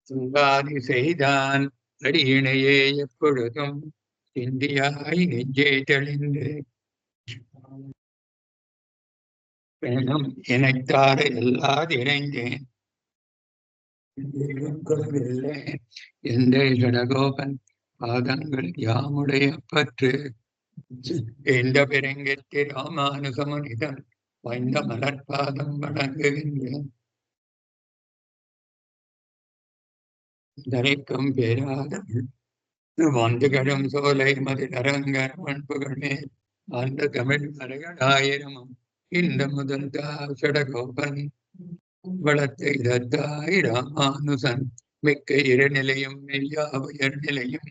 துங்காதி செய்தான் அடியினையே எப்பொழுதும் சிந்தியாய் நெஞ்சே தெளிந்து பெண்ணும் இணைத்தார எல்லாது இணைந்தேன் எந்த ஜடகோபன் பாதங்கள் யாமுடைய பற்று எந்த பெருங்கெத்தி ராமானுகமனிதன் வாய்ந்த மலர்பாதம் வணங்குகின்றேன் தரைக்கும் பேராத வந்துகளும் சோலை மதிலரங்கர் பண்புகளே அந்த தமிழ் மலைகளாயிரமும் இந்த முதல் சடகோபன் வளத்தை தத்தாய் ராமானுசன் மிக்க இருநிலையும் மெய்யா உயர் நிலையும்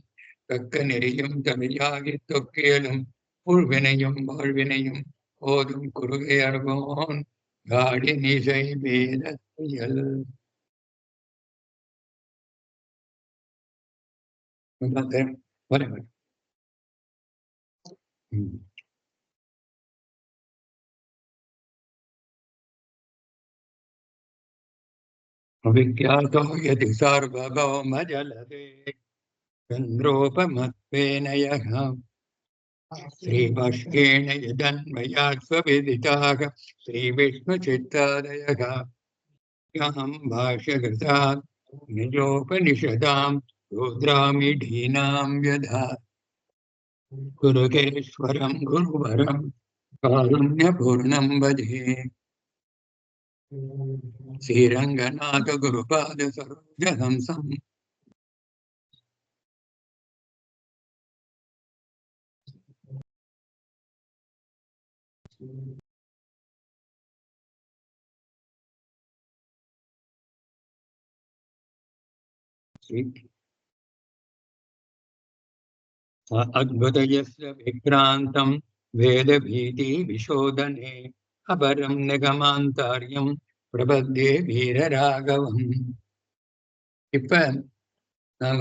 தக்க நெறியும் தமிழாகி தொக்கியலும் உள்வினையும் வாழ்வினையும் போதும் குறுகையர்வோன் காடி நீசை வேதல் अविख्यातो यदि सार्वभौमजलदे चन्द्रोपमत्वेन यः श्रीभाष्येण यदन्वयात्स्वविदिताः श्रीविष्णुचित्तादयः यहं भाष्यकृतात् निजोपनिषदां रुद्रामीढीनां व्यधा गुरुकेश्वरं गुरुवरं कारुण्यपूर्णं भजे श्रीरंगनाथ गुरुपाद सरोजहंसं अद्भुतयस्य विक्रान्तं वेदभीति विशोधने अपरं निगमान्तार्यं प्रपद्ये वीरराघवम् இப்ப நாம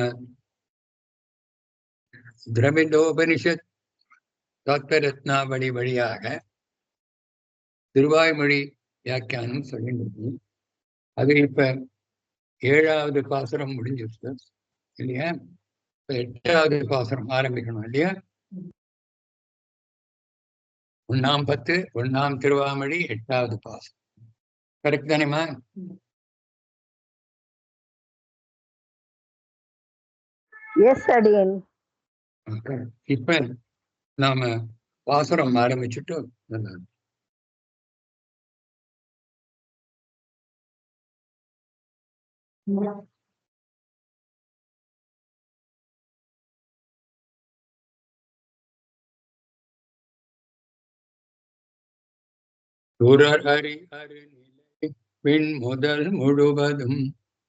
திரவிடோபனிஷத் தாத்பரத்னாவளி வழியாக திருவாய்மொழி வியாக்கியானம் சொல்லிட்டு அது இப்ப 7வது பாசுரம் முடிஞ்சிருக்கு இல்லையா? 8வது பாசுரம் ஆரம்பிக்கணும் இல்லையா? 1ஆம் 10 1ஆம் திருவாய்மொழி 8வது பாசுரம். கரெக்ட் தானேமா? இப்ப நாம பாசுரம் ஆரம்பிச்சுட்டு சுரஹரி அருநிலை பின் முதல் முழுவதும்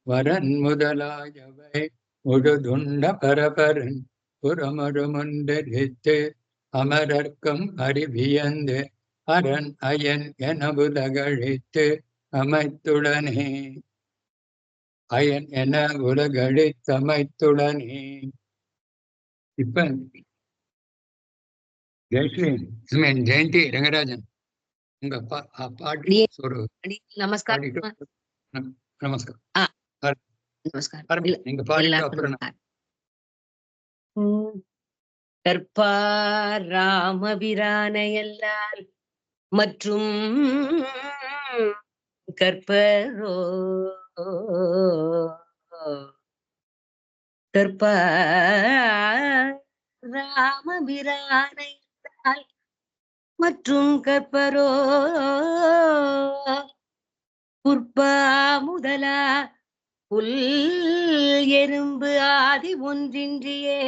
வரன் முதலாயவை முழுதுண்ட பரபரன் புறமருமொன்றெரித்து அமரர்க்கம் அறிவியந்து அரண் அயன் என உலகழித்து அமைத்துடனே அயன் என உலகழித்தமைத்துடனே. இப்ப ஜெயந்தி ரங்கராஜன் உங்க பாட்டு ஒரு நமஸ்காரம். நீங்க பாடிட்டு அப்புறம் கற்பார் ராமபிரானையல்லால் மற்றும் கற்பரோ கற்பார் ராமபிரானையல்லால் மற்றும் கற்பரோ புற்பா முதலா புல் எறும்பு ஆதி ஒன்றின்றியே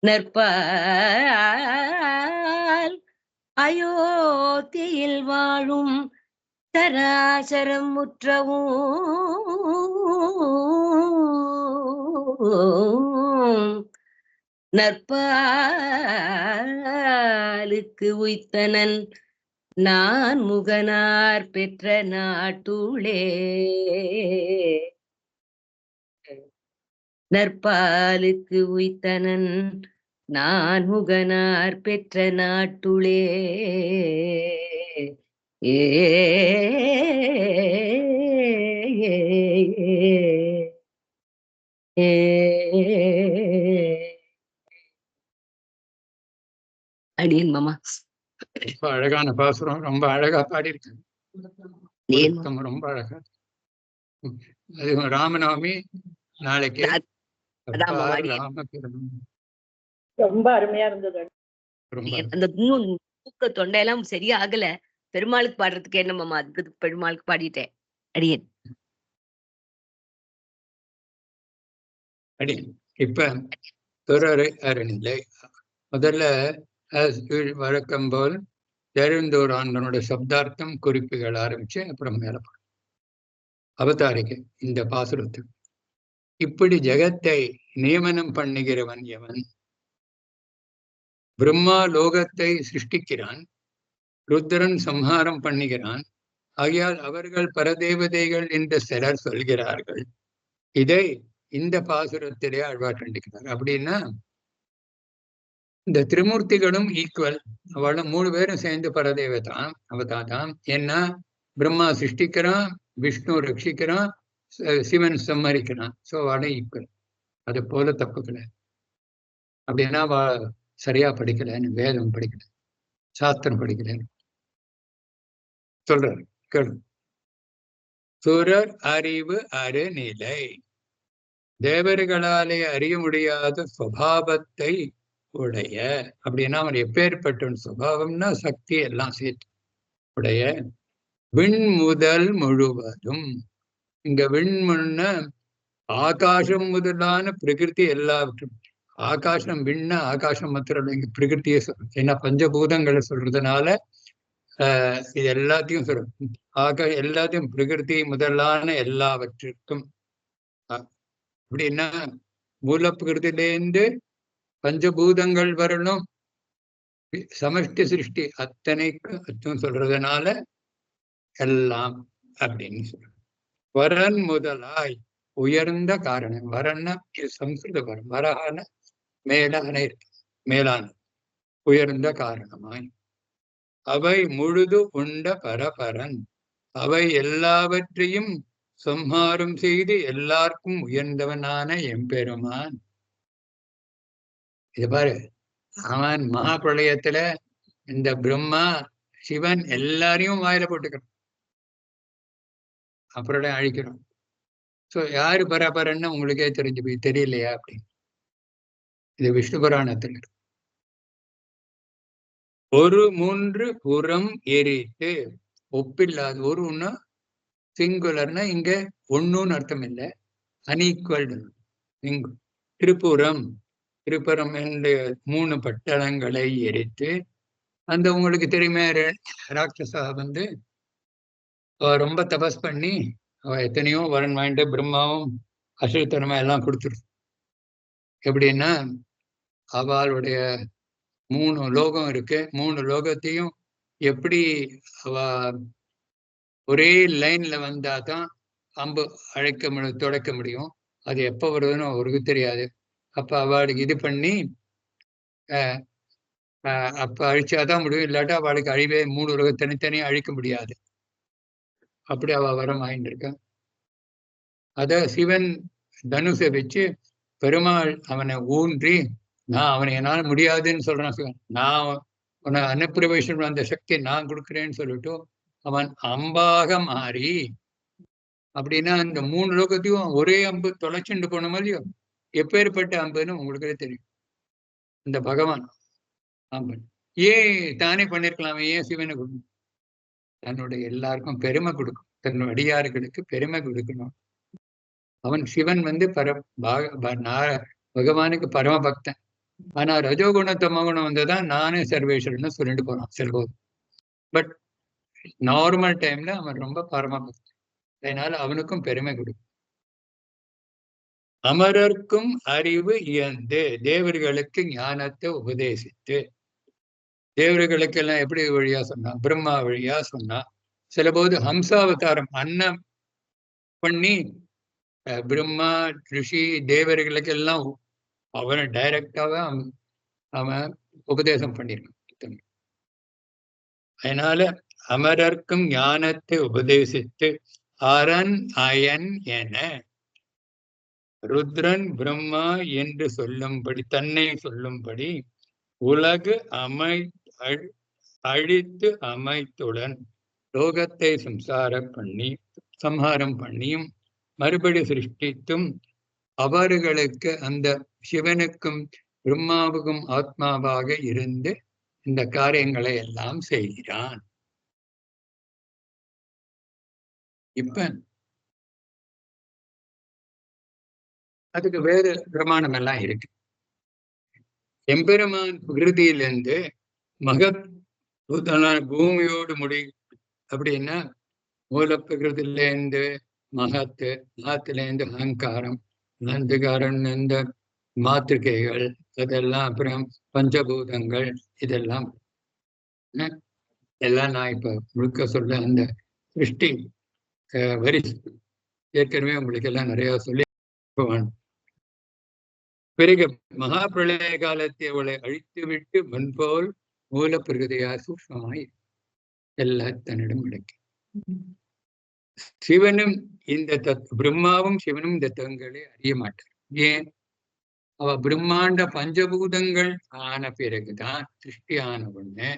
நற்பால் அயோத்தியில் வாழும் சராசரம் முற்றவும் நற்பாலுக்கு உய்த்தனன் நான் முகனார் பெற்ற நாட்டுளே நற்பாலுக்கு உய்த்தனன் நான் முகனார் பெற்ற நாட்டுளே. அடியேன் மாமா. ரொம்ப அழகான பாசுரம், ரொம்ப அழகா பாடியிருக்காங்க. ஏன் ரொம்ப அழகா. அது ராமநவமி நாளைக்கு. அதான் மாமா அடியேன். ராமபிரான் ரொம்ப அருமையா இருந்தது. ரொம்ப அந்த இன்னும் தூக்க தொண்டையெல்லாம் சரியா ஆகல. பெருமாளுக்கு பாடுறதுக்கு என்ன மாமா, அதுக்கு பெருமாளுக்கு பாடிட்டேன் அடியேன். அடி இப்ப துறரை அறநிலை முதல்ல வழக்கம் போல் தெரிந்தோர் ஆண்டனுடைய சப்தார்த்தம் குறிப்புகள் ஆரம்பிச்சு அப்புறம் மேல அவதாரிக்கை இந்த பாசுரத்துக்கு. இப்படி ஜெகத்தை நியமனம் பண்ணுகிறவன் எவன்? பிரம்மா லோகத்தை சிருஷ்டிக்கிறான், ருத்ரன் சம்ஹாரம் பண்ணுகிறான். ஆகையால் அவர்கள் பரதேவதைகள் என்று சிலர் சொல்கிறார்கள். இதை இந்த பாசுரத்திலே ஆழ்வார் கண்டிக்கிறார். அப்படின்னா இந்த திரிமூர்த்திகளும் ஈக்குவல், அவளும் 3 பேரும் சேர்ந்து பரதேவதான் அவதாதான். ஏன்னா பிரம்மா சிருஷ்டிக்கிறான், விஷ்ணு ரட்சிக்கிறான், சிவன் சம்மரிக்கிறான். ஸோ அவளை ஈக்குவல். அது போல தப்புக்கல. அப்படின்னா அவ சரியா படிக்கலன்னு, வேதம் படிக்கல, சாஸ்திரம் படிக்கலன்னு சொல்றாரு. கேளு. சுரர் அறிவு அருநிலை, தேவர்களாலே அறிய முடியாத சுபாவத்தை உடைய. அப்படின்னா அவன் எப்பேற்பட்ட சுபாவம்னா சக்தி எல்லாம் சேர்த்து உடைய. விண் முதல் முழுவதும், இங்க விண்முன்ன ஆகாசம் முதலான பிரகிருதி எல்லாவற்றும். ஆகாசம் விண்ண ஆகாசம் மாத்திரம் இங்க பிரகிருத்தியே சொல்றோம். ஏன்னா பஞ்சபூதங்களை சொல்றதுனால இது எல்லாத்தையும் சொல்றோம். எல்லாத்தையும் பிரகிருதி முதலான எல்லாவற்றிற்கும். அப்படின்னா மூலப்பிரகிருதியிலேருந்து பஞ்சபூதங்கள் வரணும், சமஷ்டி சிருஷ்டி அத்தனைக்கும் அர்த்தம் சொல்றதுனால எல்லாம் அப்படின்னு சொல்றோம். வரன் முதலாய் உயர்ந்த காரணம். வரன்னா சம்ஸ்கிருத வரம், வரகான மேலான இருக்கு, மேலான உயர்ந்த காரணமாய். அவை முழுது உண்ட பரபரன், அவை எல்லாவற்றையும் சம்ஹாரம் செய்து எல்லாருக்கும் உயர்ந்தவனான எம்பெருமான். இது பாரு, அவன் மகாபிரளயத்துல இந்த பிரம்மா சிவன் எல்லாரையும் வாயில போட்டுக்கிறான், அப்புறம் அழிக்கிறோம். ஸோ யாரு பரபரன்னு உங்களுக்கே தெரிஞ்சு போய் தெரியலையா அப்படின்னு. இது விஷ்ணு புராணத்தில் இருக்கு. ஒரு 3 புறம் எரித்து, ஒப்பில்லாது. ஒரு ஒண்ணு சிங்குலர்னா இங்க ஒண்ணுன்னு அர்த்தம் இல்லை, அன்ஈக்குவல். திரிபுரம், திரிபுரம் என்று 3 பட்டணங்களை எரித்து. அந்த உங்களுக்கு தெரியுமே, ராட்சசா வந்து ரொம்ப தபஸ் பண்ணி அவ எத்தனையோ வரன் வாங்கிட்டு பிரம்மாவும் அசுரத்தனமா எல்லாம் கொடுத்துரு. எப்படின்னா அவளுடைய 3 லோகம் இருக்கு, 3 லோகத்தையும் எப்படி அவ ஒரே லைன்ல வந்தாதான் அம்பு அழைக்க முடியும், தொடக்க முடியும். அது எப்போ வருதுன்னு அவருக்கு தெரியாது. அப்ப அவளுக்கு இது பண்ணி அப்ப அழிச்சாதான் முடியும், இல்லாட்டா அவளுக்கு அழிவே 3 உலகம் தனித்தனியா அழிக்க முடியாது. அப்படி அவ வரம் வாங்கிட்டு இருக்க. அத சிவன் தனுஷை வச்சு பெருமாள் அவனை ஊன்றி, நான் அவனை என்னால் முடியாதுன்னு சொல்றான் சிவன். நான் உன்னை அன்னப்பிரவேசம் அந்த சக்தியை நான் கொடுக்குறேன்னு சொல்லிட்டு அவன் அம்பாக மாறி. அப்படின்னா இந்த 3 லோகத்தையும் ஒரே அம்பு தொலைச்சுண்டு போன மாதிரியும் எப்பேற்பட்ட அம்புன்னு உங்களுக்கே தெரியும். இந்த பகவான் அம்பன் ஏன் தானே பண்ணிருக்கலாம், ஏன் சிவனை கொடுக்கணும்? தன்னுடைய எல்லாருக்கும் பெருமை கொடுக்கும், தன்னுடைய அடியார்களுக்கு பெருமை கொடுக்கணும். அவன் சிவன் வந்து பகவானுக்கு பரம பக்தன். ஆனா ரஜோகுண தமகுணம் வந்துதான் நானே சர்வேஸ்வரன்னு சொல்லிட்டு போறான் செல்வோம். பட் நார்மல் டைம்ல அவன் ரொம்ப பரம பக்தன், அதனால அவனுக்கும் பெருமை கொடுக்கும். அமரர்க்கும் அறிவு இயந்து, தேவர்களுக்கு ஞானத்தை உபதேசித்து. தேவர்களுக்கெல்லாம் எப்படி வழியா சொன்னா, பிரம்மா வழியா சொன்னா. சில போது ஹம்சாவதாரம் அன்னம் பண்ணி பிரம்மா ரிஷி தேவர்களுக்கெல்லாம் அவனை டைரக்டாக அவன் உபதேசம் பண்ணியிருக்கான். அதனால அமரர்க்கும் ஞானத்தை உபதேசித்து அரண் அயன் என ருத்ரன் பிரம்மா என்று சொல்லும்படி தன்னை சொல்லும்படி உலகு அழித்து அமைத்துடன் லோகத்தை சம்ஹாரம் பண்ணியும் மறுபடி சிருஷ்டித்தும் அவர்களுக்கு அந்த சிவனுக்கும் பிரம்மாவுக்கும் ஆத்மாவாக இருந்து இந்த காரியங்களை எல்லாம் செய்கிறான். இப்ப அதுக்கு வேறு பிரமாணம் எல்லாம் இருக்கு. எம்பெருமான் பிரகிருதியிலிருந்து மகத் பூமியோடு அப்படின்னா மூல பிரகிருதியிலேருந்து மகத்திலேருந்து அகங்காரம், அந்தகாரம், இந்த மாத்திருக்கைகள், அதெல்லாம் அப்புறம் பஞ்சபூதங்கள், இதெல்லாம் எல்லாம் நான் இப்ப முழுக்க சொல்ல அந்த சிருஷ்டி வரி ஏற்கனவே உங்களுக்கு எல்லாம் நிறைய சொல்லி பிறகு மகா பிரளய காலத்தை அவளை அழித்துவிட்டு முன்போல் மூல பிரகிருதியா சூக்ஷ்மமாய் எல்லாம் தன்னிடம் அடக்கி சிவனும் இந்த பிரம்மாவும் சிவனும் இந்த தங்களை அறிய மாட்டார். ஏன்? அவ பிரம்மாண்ட பஞ்சபூதங்கள் ஆன பிறகுதான் சிருஷ்டி ஆன உடனே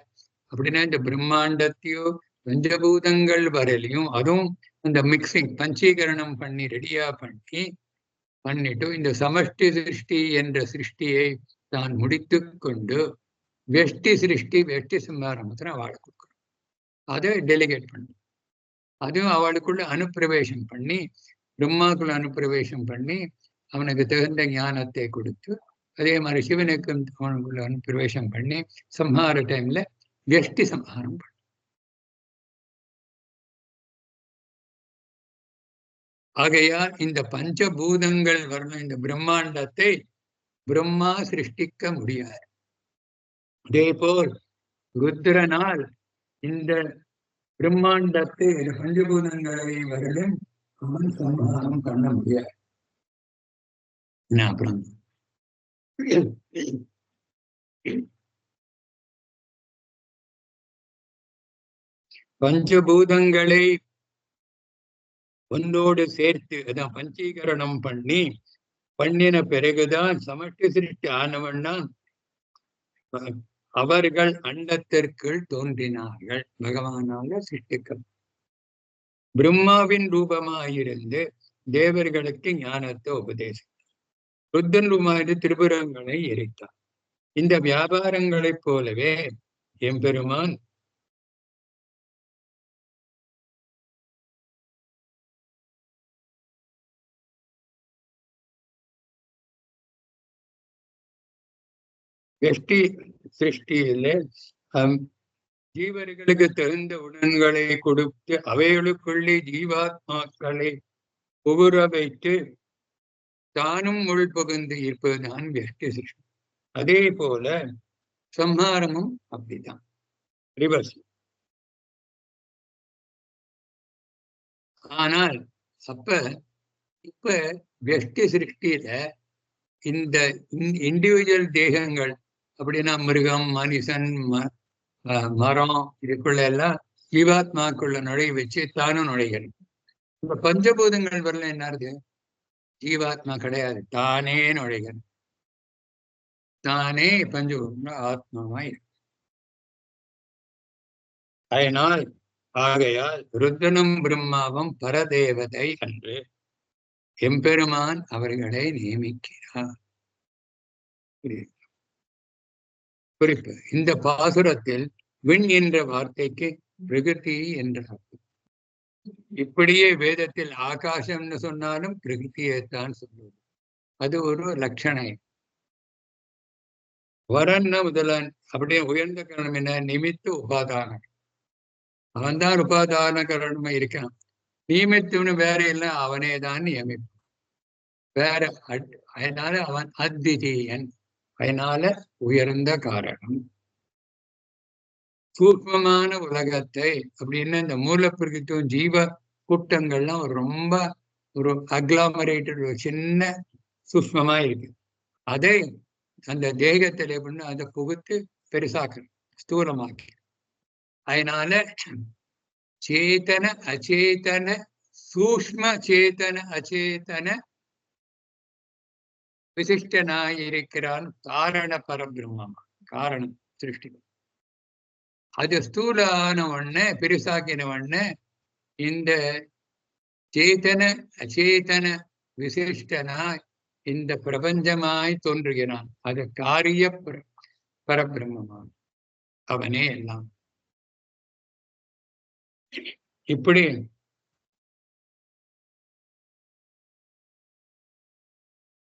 அப்படின்னா இந்த பிரம்மாண்டத்தையோ பஞ்சபூதங்கள் வரலையும் அதுவும் அந்த மிக்சிங் பஞ்சீகரணம் பண்ணி ரெடியா பண்ணிட்டு இந்த சமஷ்டி சிருஷ்டி என்ற சிருஷ்டியை தான் முடித்து கொண்டு வெஷ்டி சிருஷ்டி வெஷ்டி சம்ஹாரத்தை அவளுக்கு கொடுக்கணும். அதை டெலிகேட் பண்ணு. அதுவும் அவளுக்குள்ள அனுப்பிரவேசம் பண்ணி பிரம்மாக்குள்ள அனுப்பிரவேசம் பண்ணி அவனுக்கு தகுந்த ஞானத்தை கொடுத்து அதே மாதிரி சிவனுக்கு அவனுக்குள்ள அனுப்பிரவேசம் பண்ணி சம்ஹார டைம்ல வெஷ்டி சம்ஹாரம் பண்ணு. ஆகையால் இந்த பஞ்சபூதங்கள் வரணும். இந்த பிரம்மாண்டத்தை பிரம்மா சிருஷ்டிக்க முடியாது. அதே போல் ருத்ரனால் இந்த பிரம்மாண்டத்தை பஞ்சபூதங்களை வரலும் அவன் சம்ஹாரம் பண்ண முடியாது. அப்புறம் பஞ்சபூதங்களை ஒன்றோடு சேர்த்து அதான் பஞ்சீகரணம் பண்ணின பிறகுதான் சமஷ்டி சிருஷ்டி ஆனவன்னா அவர்கள் அண்டத்திற்குள் தோன்றினார்கள். பகவானால சிருஷ்டிக்க பிரம்மாவின் ரூபமாயிருந்து தேவர்களுக்கு ஞானத்தை உபதேசித்தார். ருத்ரன் ரூபாயிருந்து திரிபுரங்களை எரித்தார். இந்த வியாபாரங்களைப் போலவே எம்பெருமான் வெஷ்டி சிருஷ்டியில ஜீவர்களுக்கு தகுந்த உடன்களை கொடுத்து அவைகளுக்குள்ளே ஜீவாத்மாக்களை புகுர வைத்து தானும் உள்புகுந்து இருப்பதுதான் வெஷ்டி சிருஷ்டி. அதே போல சம்ஹாரமும் அப்படித்தான், ரிவர்ஸ். ஆனால் இப்ப வெஷ்டி சிருஷ்டியில இந்த இண்டிவிஜுவல் தேகங்கள் அப்படின்னா மிருகம், மனுஷன், மரம், இதுக்குள்ள எல்லாம் ஜீவாத்மாக்குள்ள நுழைய வச்சு தானும் நுழைகிறது. இப்ப பஞ்சபூதங்கள் வரல என்னது? ஜீவாத்மா கிடையாது, தானே நுழைகிறது. தானே பஞ்சபூதங்கள் ஆத்மாவாய் இருக்கு. அதனால் ஆகையால் ருத்ரனும் பிரம்மாவும் பரதேவதை அன்று எம்பெருமான் அவர்களை நியமிக்கிறார். குறிப்பு: இந்த பாசுரத்தில் விண் என்ற வார்த்தைக்கு பிரகிருதி என்ற அர்த்தம். இப்படியே வேதத்தில் ஆகாசம்னு சொன்னாலும் பிரகிருதியைத்தான் சொல்லுவது. அது ஒரு லட்சணை. வரன்ன முதலன் அப்படியே உயர்ந்த கரணம் என்ன? நிமித்த உபாதானம். அவன்தான் உபாதான கரணமா இருக்கான். நியமித்தவனு வேற இல்லை, அவனே தான் நியமிப்பான். வேற அதனால அவன் அத்விதீயன். அதனால உயர்ந்த காரணம். சூக்மமான உலகத்தை அப்படின்னு இந்த மூலப்பிரகிருத்துவம் ஜீவ கூட்டங்கள்லாம் ரொம்ப ஒரு அக்ளாமரேட்டட், ஒரு சின்ன சூக்மமா இருக்கு. அதை அந்த தேகத்திலே பண்ணு அதை புகுத்து பெருசாக்கணும், ஸ்தூலமாக்கி. அதனால சேத்தன அச்சேதன சூக்ம சேத்தன அச்சேதன விசிஷ்டனாய் இருக்கிறான் காரண பரபிரம்மம். காரணம் சிருஷ்டி. அது ஸ்தூல ஆன உடனே பெருசாக்கின உடனே இந்த சேதன அச்சேதன விசிஷ்டனாய் இந்த பிரபஞ்சமாய் தோன்றுகிறான். அது காரிய பரபிரம்மம். அவனே எல்லாம். இப்படி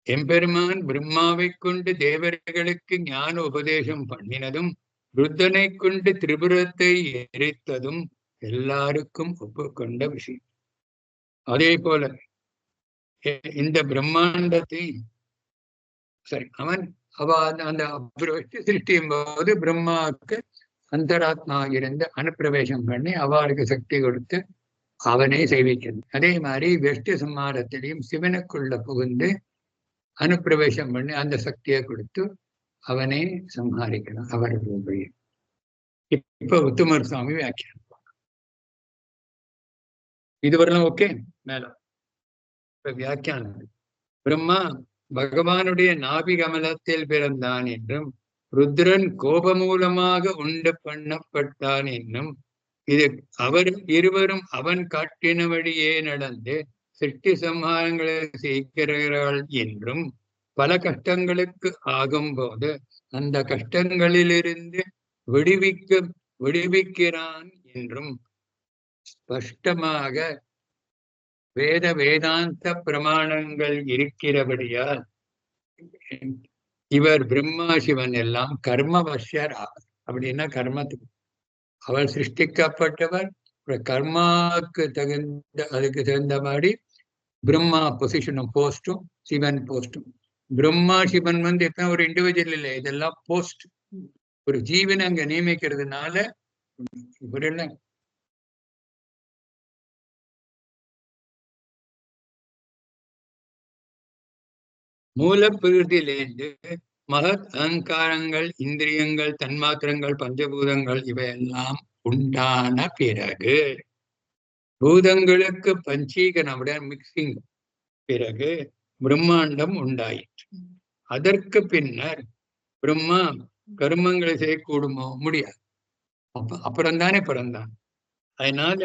எம்பெருமான் பிரம்மாவை கொண்டு தேவர்களுக்கு ஞான உபதேசம் பண்ணினதும் ருத்தனை கொண்டு திரிபுரத்தை எரித்ததும் எல்லாருக்கும் ஒப்புக்கொண்ட விஷயம். அதே போல இந்த பிரம்மாண்டத்தை சரி அவன் அந்த சிருஷ்டியும் போது பிரம்மாவுக்கு அந்தராத்மா இருந்து அனுப்பிரவேசம் பண்ணி அவளுக்கு சக்தி கொடுத்து அவனை செய்விக்கிறது. அதே மாதிரி வெஷ்டி சம்மாரத்திலையும் சிவனுக்குள்ள புகுந்து அனுப்பிரவேசம் பண்ணி அந்த சக்தியை கொடுத்து அவனை சம்ஹாரிக்கணும். அவர்களுடைய இப்ப உத்தமர் சுவாமி வியாக்கியானம் இதுவரையிலும் ஓகே. மேல இப்ப வியாக்கியானம். பிரம்மா பகவானுடைய நாபி கமலத்தில் பிறந்தான் என்றும் ருத்ரன் கோபமூலமாக உண்டு பண்ணப்பட்டான் என்னும் இது அவர் இருவரும் அவன் காட்டின வழியே நடந்து சிருஷ்டி சம்ஹாரங்களை செய்கிறாள் என்றும் பல கஷ்டங்களுக்கு ஆகும் போது அந்த கஷ்டங்களிலிருந்து விடுவிக்கிறான் என்றும் ஸ்பஷ்டமாக வேதாந்த பிரமாணங்கள் இருக்கிறபடியால் இவர் பிரம்மா சிவன் எல்லாம் கர்மவசியர். அப்படின்னா கர்மத்துக்கு அவள் சிருஷ்டிக்கப்பட்டவர். கர்மாவுக்கு தகுந்த அதுக்கு தகுந்த மாதிரி பிரம்மா பொசிஷனும் போஸ்டும் சிவன் போஸ்டும். பிரம்மா சிவன் எப்ப ஒரு இண்டிவிஜுவல் இல்லை, இதெல்லாம் போஸ்ட். ஒரு ஜீவனை அங்க நியமிக்கிறதுனால புரியல. மூலப்பிரகிருதியிலிருந்து மகத் அகங்காரங்கள், இந்திரியங்கள், தன்மாத்திரங்கள், பஞ்சபூதங்கள் இவையெல்லாம் உண்டான பிறகு பூதங்களுக்கு பஞ்சீகரணம் மிக்சிங் பிறகு பிரம்மாண்டம் உண்டாயிற்று. அதற்கு பின்னர் பிரம்மா கர்மங்களை செய்யக்கூடுமோ? முடியாது. அப்புறம்தானே பிறந்தான். அதனால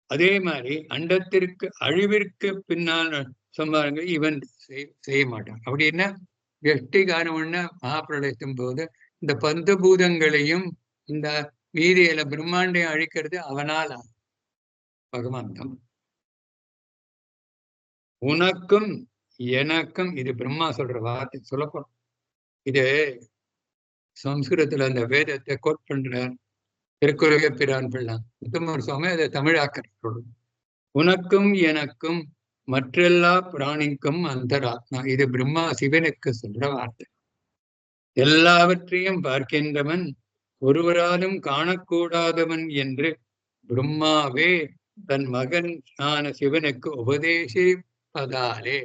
அதே மாதிரி அண்டத்திற்கு அழிவிற்கு பின்னால் சம்பாரங்கள் இவன் செய்ய மாட்டான். அப்படின்னா வெஷ்டிகாரம்னா மகாபிரளயத்தின் போது இந்த பஞ்சபூதங்களையும் இந்த மீதியில பிரம்மாண்டையும் அழிக்கிறது அவனால் பகவான் தான். உனக்கும் எனக்கும் இது பிரம்மா சொல்ற வார்த்தை சொல்லப்படும். இது சம்ஸ்கிருதத்துல அந்த வேதத்தை கோட் பண்றார் திருக்குறளை பிரான் பிள்ளான் உத்தமர் சுவாமி அதை தமிழாக்க. உனக்கும் எனக்கும் மற்றெல்லா பிராணிக்கும் அந்தராத்மா. இது பிரம்மா சிவனுக்கு சொல்ற வார்த்தை. எல்லாவற்றையும் பார்க்கின்றவன் ஒருவராலும் காணக்கூடாதவன் என்று பிரம்மாவே தன் மகன் ஆன சிவனுக்கு உபதேசிப்பதாலே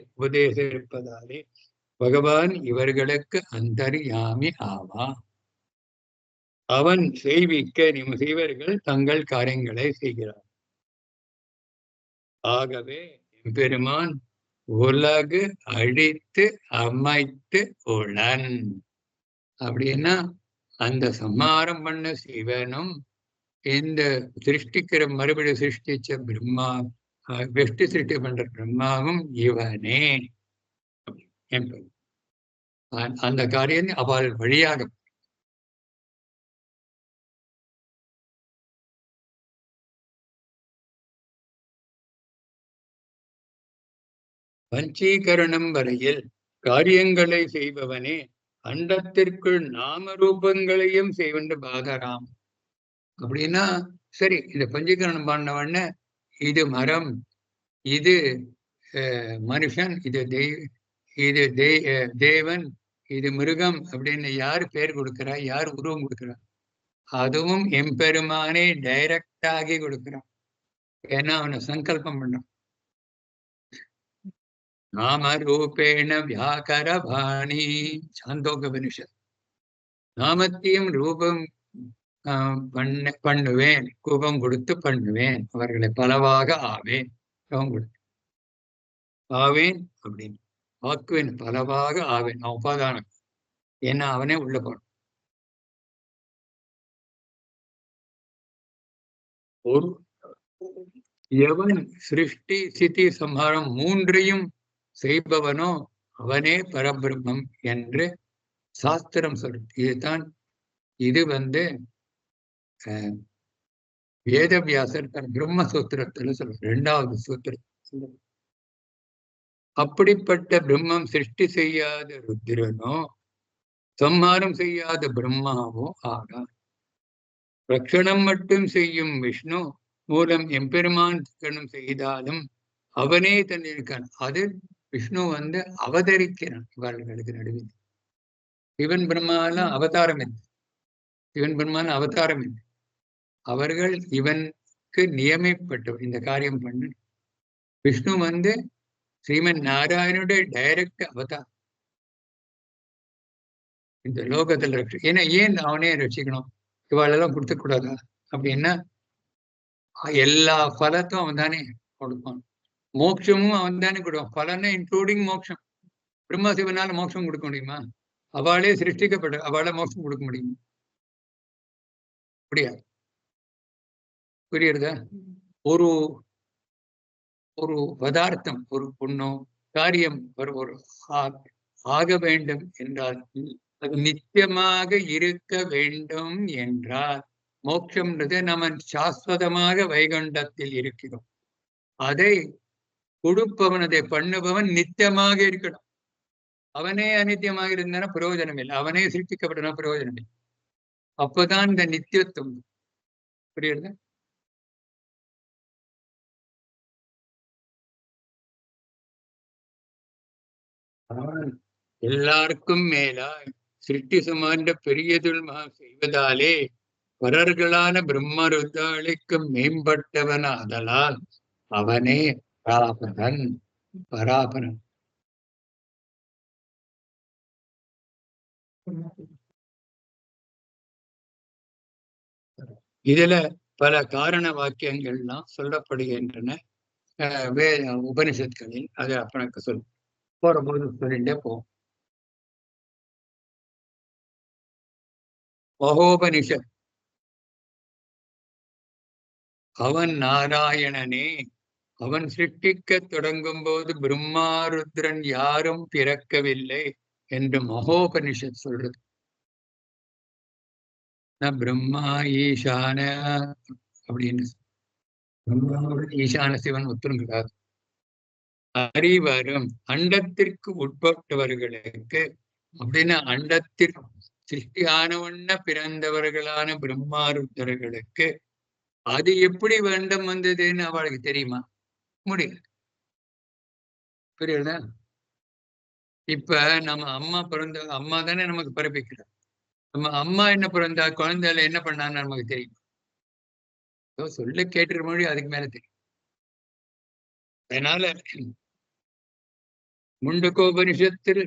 பகவான் இவர்களுக்கு அந்தர்யாமி ஆவா. அவன் செய்விக்க செய்வர்கள் தங்கள் காரியங்களை செய்கிறார். ஆகவே பெருமான் உலகு அழித்து அமைத்து உளன். அப்படின்னா அந்த சம்ஹாரம் பண்ண சிவனும் இந்த சிருஷ்டிக்கிற மறுபடியும் சிருஷ்டிச்ச பிரம்மா வெஷ்டி சிருஷ்டி பண்ற பிரம்மாவும் இவனே. அந்த காரியம் அவள் வழியாக பஞ்சீகரணம் வரையில் காரியங்களை செய்பவனே அண்டத்திற்குள் நாம ரூபங்களையும் செய்வண்டு பாதராம். அப்படின்னா சரி, இந்த பஞ்சீகரணம் பண்ணவன இது மரம், இது மனுஷன், இது தேவன், இது மிருகம் அப்படின்னு யார் பேர் கொடுக்கிறா, யார் உருவம் கொடுக்கிறா? அதுவும் எம்பெருமானே டைரக்டாகி கொடுக்கிறான். ஏன்னா அவனை சங்கல்பம் பண்ணான். நாம ரூபேண வியாகரபாணி சாந்தோகபனிஷத். நாமத்தையும் ரூபம் பண்ணுவேன், ரூபம் கொடுத்து பண்ணுவேன், அவர்களை பலவாக ஆவேன், ரூபம் கொடுத்து ஆவேன் அப்படின்னு. ஆக்குவேன் பலவாக ஆவேன். உபாதானம். ஏன்னா அவனே உள்ள போனான். ஒரு எவன் சிருஷ்டி சிதி சம்ஹாரம் மூன்றையும் செய்பவனோ அவனே பரபிரம்மம் என்று சாஸ்திரம் சொல்றது. இதுதான் இது வேதவியாசர் பிரம்மசூத்திரத்துல சொல்ற 2வது சூத்திரம். அப்படிப்பட்ட பிரம்மம் சிருஷ்டி செய்யாத ருத்திரனோ சம்ஹாரம் செய்யாத பிரம்மாவோ ஆகார். ரட்சணம் மட்டும் செய்யும் விஷ்ணு மூலம் எம்பெருமான் ரட்சணம் செய்தாலும் அவனே தன்னிருக்கான். அது விஷ்ணு அவதரிக்கிறான் இவர்களுக்கு நடுவில். சிவன் பிரம்மாலாம் அவதாரம் இல்லை. சிவன் பிரம்மாலாம் அவதாரம் இல்லை. அவர்கள் இவனுக்கு நியமிப்பட்டவர் இந்த காரியம் பண்ணு. விஷ்ணு ஸ்ரீமன் நாராயணுடைய டைரக்ட் அவதாரம் இந்த லோகத்தில் ரட்சி. ஏன்னா ஏன் அவனே ரட்சிக்கணும்? இவாளெல்லாம் கொடுத்துக்க கூடாதா அப்படின்னா எல்லா பலத்தும் அவன் தானே கொடுப்பான். மோட்சமும் அவன் தானே கொடுப்பான். பலனை இன்க்ளூடிங் மோட்சம். பிரம்மா சிவனால மோட்சம் கொடுக்க முடியுமா? அவளே சிருஷ்டிக்கப்பட்ட அவளை மோட்சம் கொடுக்க முடியுமா? முடியாது. புரியுறதா? ஒரு ஒரு பதார்த்தம் ஒரு பொண்ணோ காரியம் ஒரு ஆக வேண்டும் என்றால் அது நித்தியமாக இருக்க வேண்டும் என்றால் மோட்சம்ன்றது நம்ம சாஸ்வதமாக வைகுண்டத்தில் இருக்கிறோம். அதை கொடுப்பவன் அதை பண்ணுபவன் நித்தியமாக இருக்கணும். அவனே அநித்தியமாக இருந்தான பிரயோஜனம் இல்லை. அவனே சிருஷ்டிக்கப்பட்டனா பிரயோஜனம் இல்லை. அப்பதான் இந்த நித்தியத்துவம் புரியுது. எல்லாருக்கும் மேலா சிருஷ்டி சுமார்ந்த பெரியதுள் செய்வதாலே வரர்களான பிரம்மருத்தாளுக்கு மேம்பட்டவனாதலால் அவனே பராபரன். இதுல பல காரண வாக்கியங்கள்லாம் சொல்லப்படுகின்றன உபனிஷத்களில். அதை அப்பனுக்கு போற போது சொல்லிட்டே போவோம். மகோபனிஷத் அவன் நாராயணனே அவன் சிருஷ்டிக்க தொடங்கும் போது பிரம்மாருத்ரன் யாரும் பிறக்கவில்லை என்று மகோபனிஷத் சொல்றது. பிரம்மா ஈசான அப்படின்னு ஈசான சிவன் ஒத்துருங்கிறார். அறிவரும் அண்டத்திற்கு உட்பட்டவர்களுக்கு அப்படின்னா அண்டத்திற்கு சிருஷ்டியானவண்ண பிறந்தவர்களான பிரம்மாருத்தர்களுக்கு அது எப்படி வேண்டும் வந்ததுன்னு அவளுக்கு தெரியுமா? முடியல. புரியுதா? இப்ப நம்ம அம்மா பிறந்த அம்மா தானே நமக்கு பிறப்பிக்கிறார். நம்ம அம்மா என்ன பிறந்தா குழந்தையில என்ன பண்ணான்னு நமக்கு தெரியும். சொல்ல கேட்டுற மொழி அதுக்கு மேல தெரியும். அதனால முண்டகோபனிஷத்தில்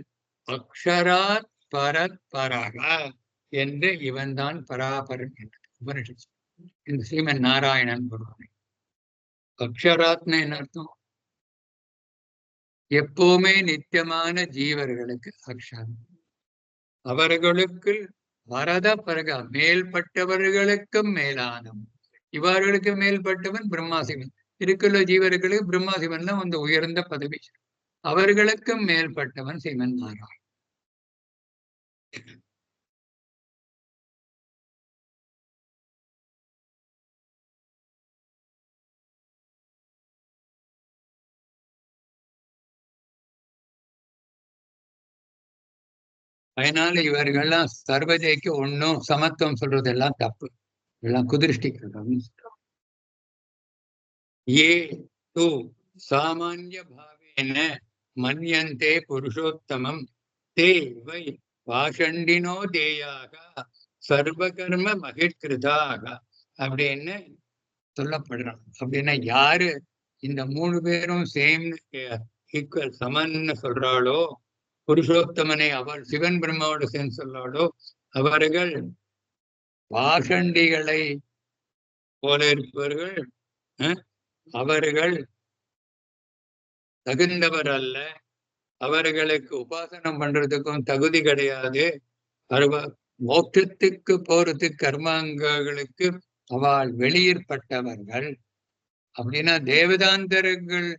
அக்ஷராத் பரத் பராக என்று இவன் தான் பராபரன் என்று உபனிஷத் இந்த ஸ்ரீமன் நாராயணன் வருவான். அக்ஷராத்னு என்ன அர்த்தம்? எப்பவுமே நித்தியமான ஜீவர்களுக்கு அக்ஷரம். அவர்களுக்கு வரத பரக மேல்பட்டவர்களுக்கும் மேலானவன். இவர்களுக்கு மேல்பட்டவன் பிரம்மாசிவன். இருக்குள்ள ஜீவர்களுக்கு பிரம்மாசிவன் தான் உயர்ந்த பதவி. அவர்களுக்கும் மேல்பட்டவன் சிவன் நாராயணன். அதனால இவர்கள்லாம் சர்வஜைக்கு ஒன்னும் சமத்துவம் சொல்றதெல்லாம் தப்பு. எல்லாம் குதிருஷ்டிக்கிறது. ஏ தூ சாமானிய பாவேன மன்யந்தே புருஷோத்தமம் தே வை பாஷண்டினோ தேயாக சர்வகர்ம மகிழ்கிருதாக அப்படின்னு சொல்லப்படுறான். அப்படின்னா யாரு இந்த 3 பேரும் சேம் ஈக்குவல் சமன்னு சொல்றாளோ, புருஷோத்தமனை அவள் சிவன் பிரம்மாவோட சேர்ந்து சொல்றாளோ அவர்கள் பாஷண்டிகளை போல இருப்பவர்கள். அவர்கள் தகுந்தவர் அல்ல. அவர்களுக்கு உபாசனம் பண்றதுக்கும் தகுதி கிடையாது. மோட்சத்துக்கு போறதுக்கு கர்மாங்களுக்கு அவள் வெளியிற்பட்டவர்கள். அப்படின்னா தேவதாந்தரங்கள்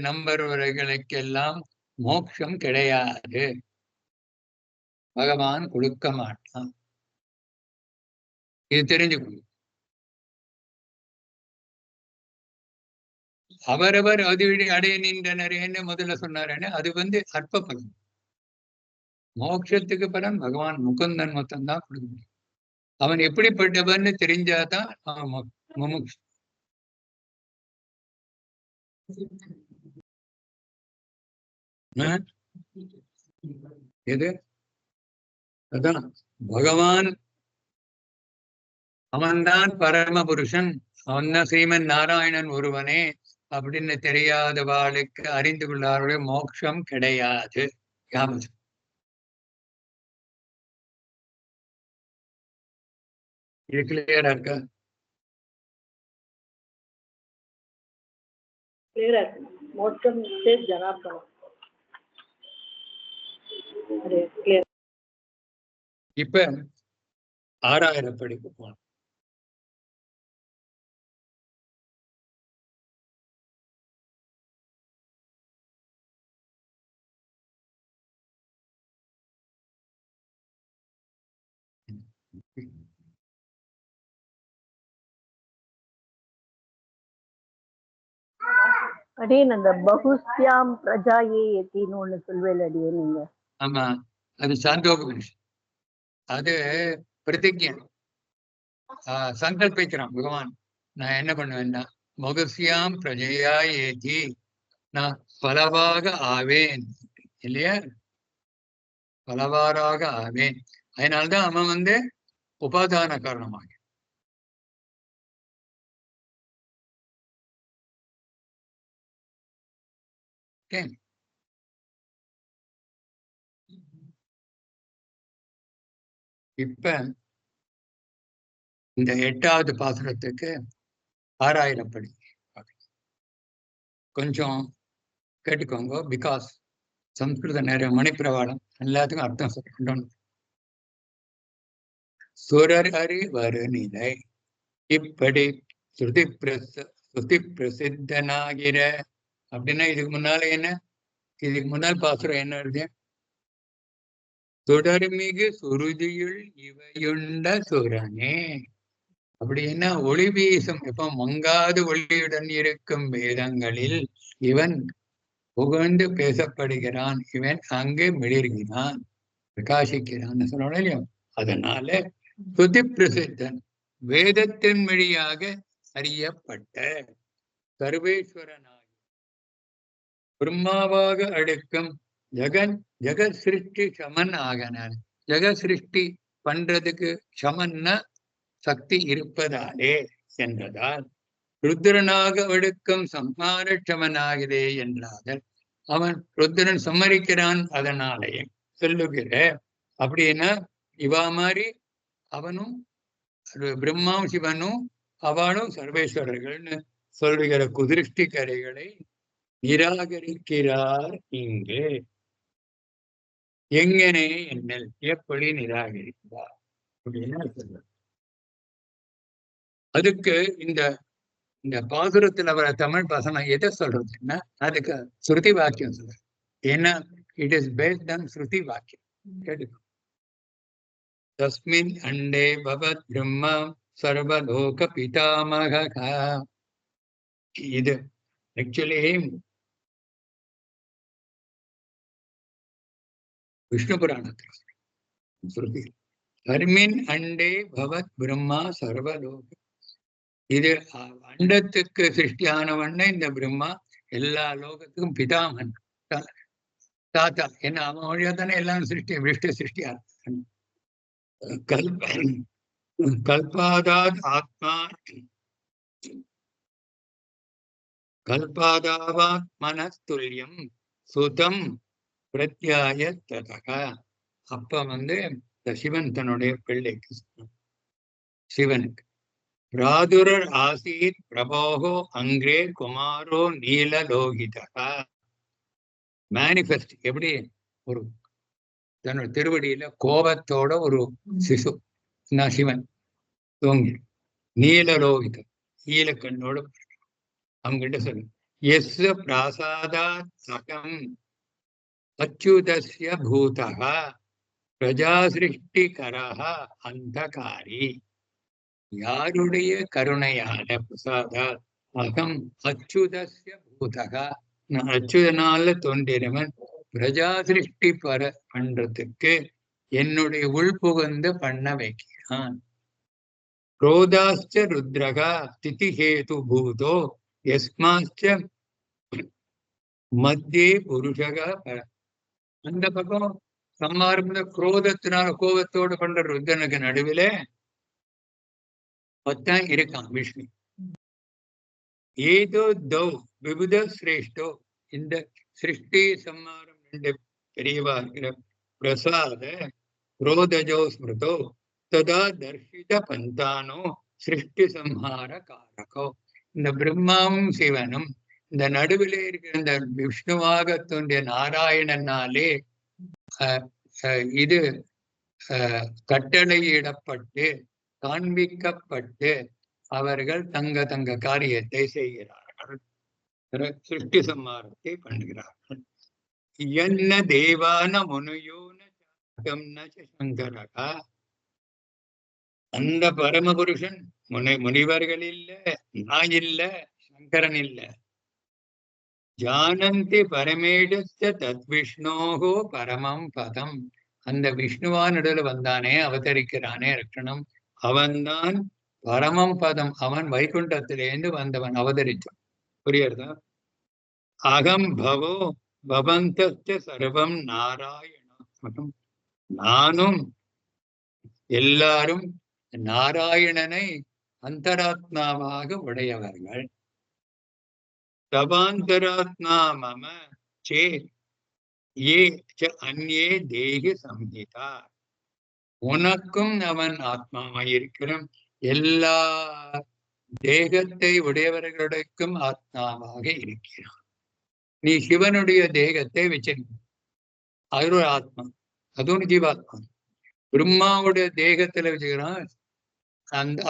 நம்புறவர்களுக்கெல்லாம் மோட்சம் கிடையாது, பகவான் கொடுக்க மாட்டான். இது தெரிஞ்சுக்கணும். அவரவர் அது அடைய நின்றனர் என்ன முதல்ல சொன்னாரேன்னு, அது அற்ப பலன். மோட்சத்துக்கு பலன் பகவான் முகுந்தன் மொத்தம்தான் கொடுக்க முடியும். அவன் எப்படிப்பட்டவன்னு தெரிஞ்சாதான் முமுட்சு. எது அதான் பகவான், அவன்தான் பரமபுருஷன், அவன்தான் ஸ்ரீமன் நாராயணன் ஒருவனே அப்படின்னு தெரியாதவாளுக்கு அறிந்து கொள்ளாருடைய மோட்சம் கிடையாது. இது கிளியரா இருக்கா? கிளியரா இருக்கு. மோட்சம் ஜனார்த்தனம். இப்ப 6,000 படிப்பு போனோம். அடியேன் அந்த பகுஸ்யாம் பிரஜாயே ஏத்தின்னு ஒண்ணு சொல்வேல் அடியே நீங்க. ஆமா, அது சாந்தோபனிஷம். அது பிரதிஜை, சங்கல்பிக்கிறான் பகவான். நான் என்ன பண்ணுவேன்னா, பகுஸ்யாம் பிரஜையா ஏத்தி, நான் பலவாக ஆவேன் இல்லையா, பலவாறாக ஆவேன். அதனால்தான் அவன் உபாதான காரணமாக. இப்ப இந்த 8வது பாசுரத்துக்கு 6,000 படி கொஞ்சம் கேட்டுக்கோங்க. பிகாஸ் சம்ஸ்கிருத நிறைய மணிப்பிரவாளம் எல்லாத்துக்கும் அர்த்தம் சொல்லணும். சுரர் அறிவரு நிலை இப்படி ஸ்ருதி பிரசித்தனாகிற அப்படின்னா, இதுக்கு முன்னால என்ன, இதுக்கு முன்னால் பாசுரம் என்ன எழுதிய, தொடர்மிகு சுருதியுள் இவையுண்ட சுரனே அப்படின்னா, ஒளி வீசும் இப்ப மங்காது ஒளியுடன் இருக்கும் வேதங்களில் இவன் புகழ்ந்து பேசப்படுகிறான், இவன் அங்கே மிளிர்கிறான், பிரகாசிக்கிறான்னு சொல்லணும் இல்லையோ. அதனால ஸ்ருதி பிரசித்தன், வேதத்தின் வழியாக அறியப்பட்ட சர்வேஸ்வரனாக பிரம்மாவாக அடுக்கும் ஜெகத் சிருஷ்டி சமன் ஆகனார். ஜெகத் சிருஷ்டி பண்றதுக்கு சமன்னா சக்தி இருப்பதாலே என்றதால், ருத்ரனாக அடுக்கும் சம்ஹாரட்சமனாகிறே என்றால் அவன் ருத்ரன் சம்மரிக்கிறான், அதனாலேயே சொல்லுகிற. அப்படின்னா இவா மாதிரி அவனும் பிரம்மாவும் சிவனும் அவனும் சர்வேஸ்வரர்கள்னு சொல்லுகிற குதிருஷ்டி கரைகளை நிராகரிக்கிறார். இங்கு எங்கனே என்னல் எப்படி நிராகரிக்கிறார் அப்படின்னு சொல்ற. அதுக்கு இந்த இந்த பாசுரத்துல வர தமிழ் பாசனம் எதை சொல்றதுன்னா, அதுக்கு ஸ்ருதி வாக்கியம் சொல்ற. ஏன்னா இட் இஸ் பேஸ்ட் ஆன் ஸ்ருதி வாக்கியம். கேட்டுக்கோ. தஸ்மின் அண்டே பவத் பிரம்மா சர்வலோக பிதாமக. இது ஆக்சுவலி விஷ்ணு புராணத்தில் ஸ்ருதி. தர்மின் அண்டே பவத் பிரம்மா சர்வலோக, இது அண்டத்துக்கு சிருஷ்டியானவன் இந்த பிரம்மா, எல்லா லோகத்துக்கும் பிதாமன், தாத்தா. என்ன அவன் வழியா தானே எல்லாம் சிருஷ்டி, விஷ்ணு சிருஷ்டியான. கல்பாதாத் ஆத்மா கல்பாதாவாத் மனஸ்துல்யம் சுதம் பிரத்யாய ததக. அப்ப சிவன் தன்னுடைய பிள்ளைக்கு சிவனுக்கு, ராதுரர் ஆசீத் பிரபோகோ அங்கிரே குமாரோ நீலலோகிதா. மேனிஃபெஸ்ட் எப்படி ஒரு தன்னோட திருவடியில கோபத்தோட ஒரு சிசு நான் சிவன் தோங்கி நீலலோகிதம் ஈலக்கண்ணோட அவங்கிட்ட சொல்லு எஸ் பிராசாதா சகம் அச்சுதஸ்ய பூதः பிரஜாசிருஷ்டிகரः அந்தகாரி. யாருடைய கருணையால பிரசாதா அகம் அச்சுதஸ்ய பூதக, நான் அச்சுதனால தோன்றினவன் பிரஜா சிருஷ்டி பண்றதுக்கு என்னுடைய உள்புகந்து பண்ண வைக்கிறான். குரோதாச்ச ருத்ரகா திதிஹேது பூதோ யஸ்மாச்ச மத்தியே புருஷக. அந்த பக்கம் சம்மாரம்பத குரோதத்தினால கோபத்தோடு பண்ற ருத்ரனுக்கு நடுவில ஒத்தன் இருக்கான் விஷ்ணு. ஏதோ தௌ விபுத சிரேஷ்டோ, இந்த சிருஷ்டி சம்மாரம் ரெண்டு பெரியவா இருக்கிற பிரசாத குரோதஜோ ஸ்மிருதோ ததா தர்ஷித பந்தானோ சிருஷ்டி சம்ஹார காரகோ. இந்த பிரம்மாவும் சிவனும் இந்த நடுவிலே இருக்கிற இந்த விஷ்ணுவாக தோன்றிய நாராயணனாலே இது கட்டளையிடப்பட்டு காண்பிக்கப்பட்டு அவர்கள் தங்க காரியத்தை செய்கிறார்கள், சிருஷ்டி சம்மாரத்தை பண்ணுகிறார்கள். என்ன தேவான முனையோன சங்கரகா, அந்த பரமபுருஷன் முனிவர்கள் இல்ல, நான் இல்ல, சங்கரன் இல்ல. ஜானந்தி பரமேடஸ்ய தத் விஷ்ணோகோ பரமம் பதம், அந்த விஷ்ணுவானிடல வந்தானே அவதரிக்கிறானே ரட்சணம், அவன்தான் பரமம் பதம். அவன் வைகுண்டத்திலேருந்து வந்தவன், அவதரித்தான். புரியுறதா? அகம் பவோ பவந்த சர்வம் நாராயணம், நானும் எல்லாரும் நாராயணனை அந்தராத்மாவாக உடையவர்கள். தபாந்தராத்மா மம சே ஏ அந்நே தேகி சம்ஹிதா, உனக்கும் அவன் ஆத்மாவாயிருக்கிறோம், எல்லா தேகத்தை உடையவர்களுக்கும் ஆத்மாவாக இருக்கிறான். நீ சிவனுடைய தேகத்தை வச்சிருக்க, அது ஒரு ஆத்மா, அதுவும் ஜீவாத்மா. பிரம்மாவுடைய தேகத்துல வச்சுக்கிறான்,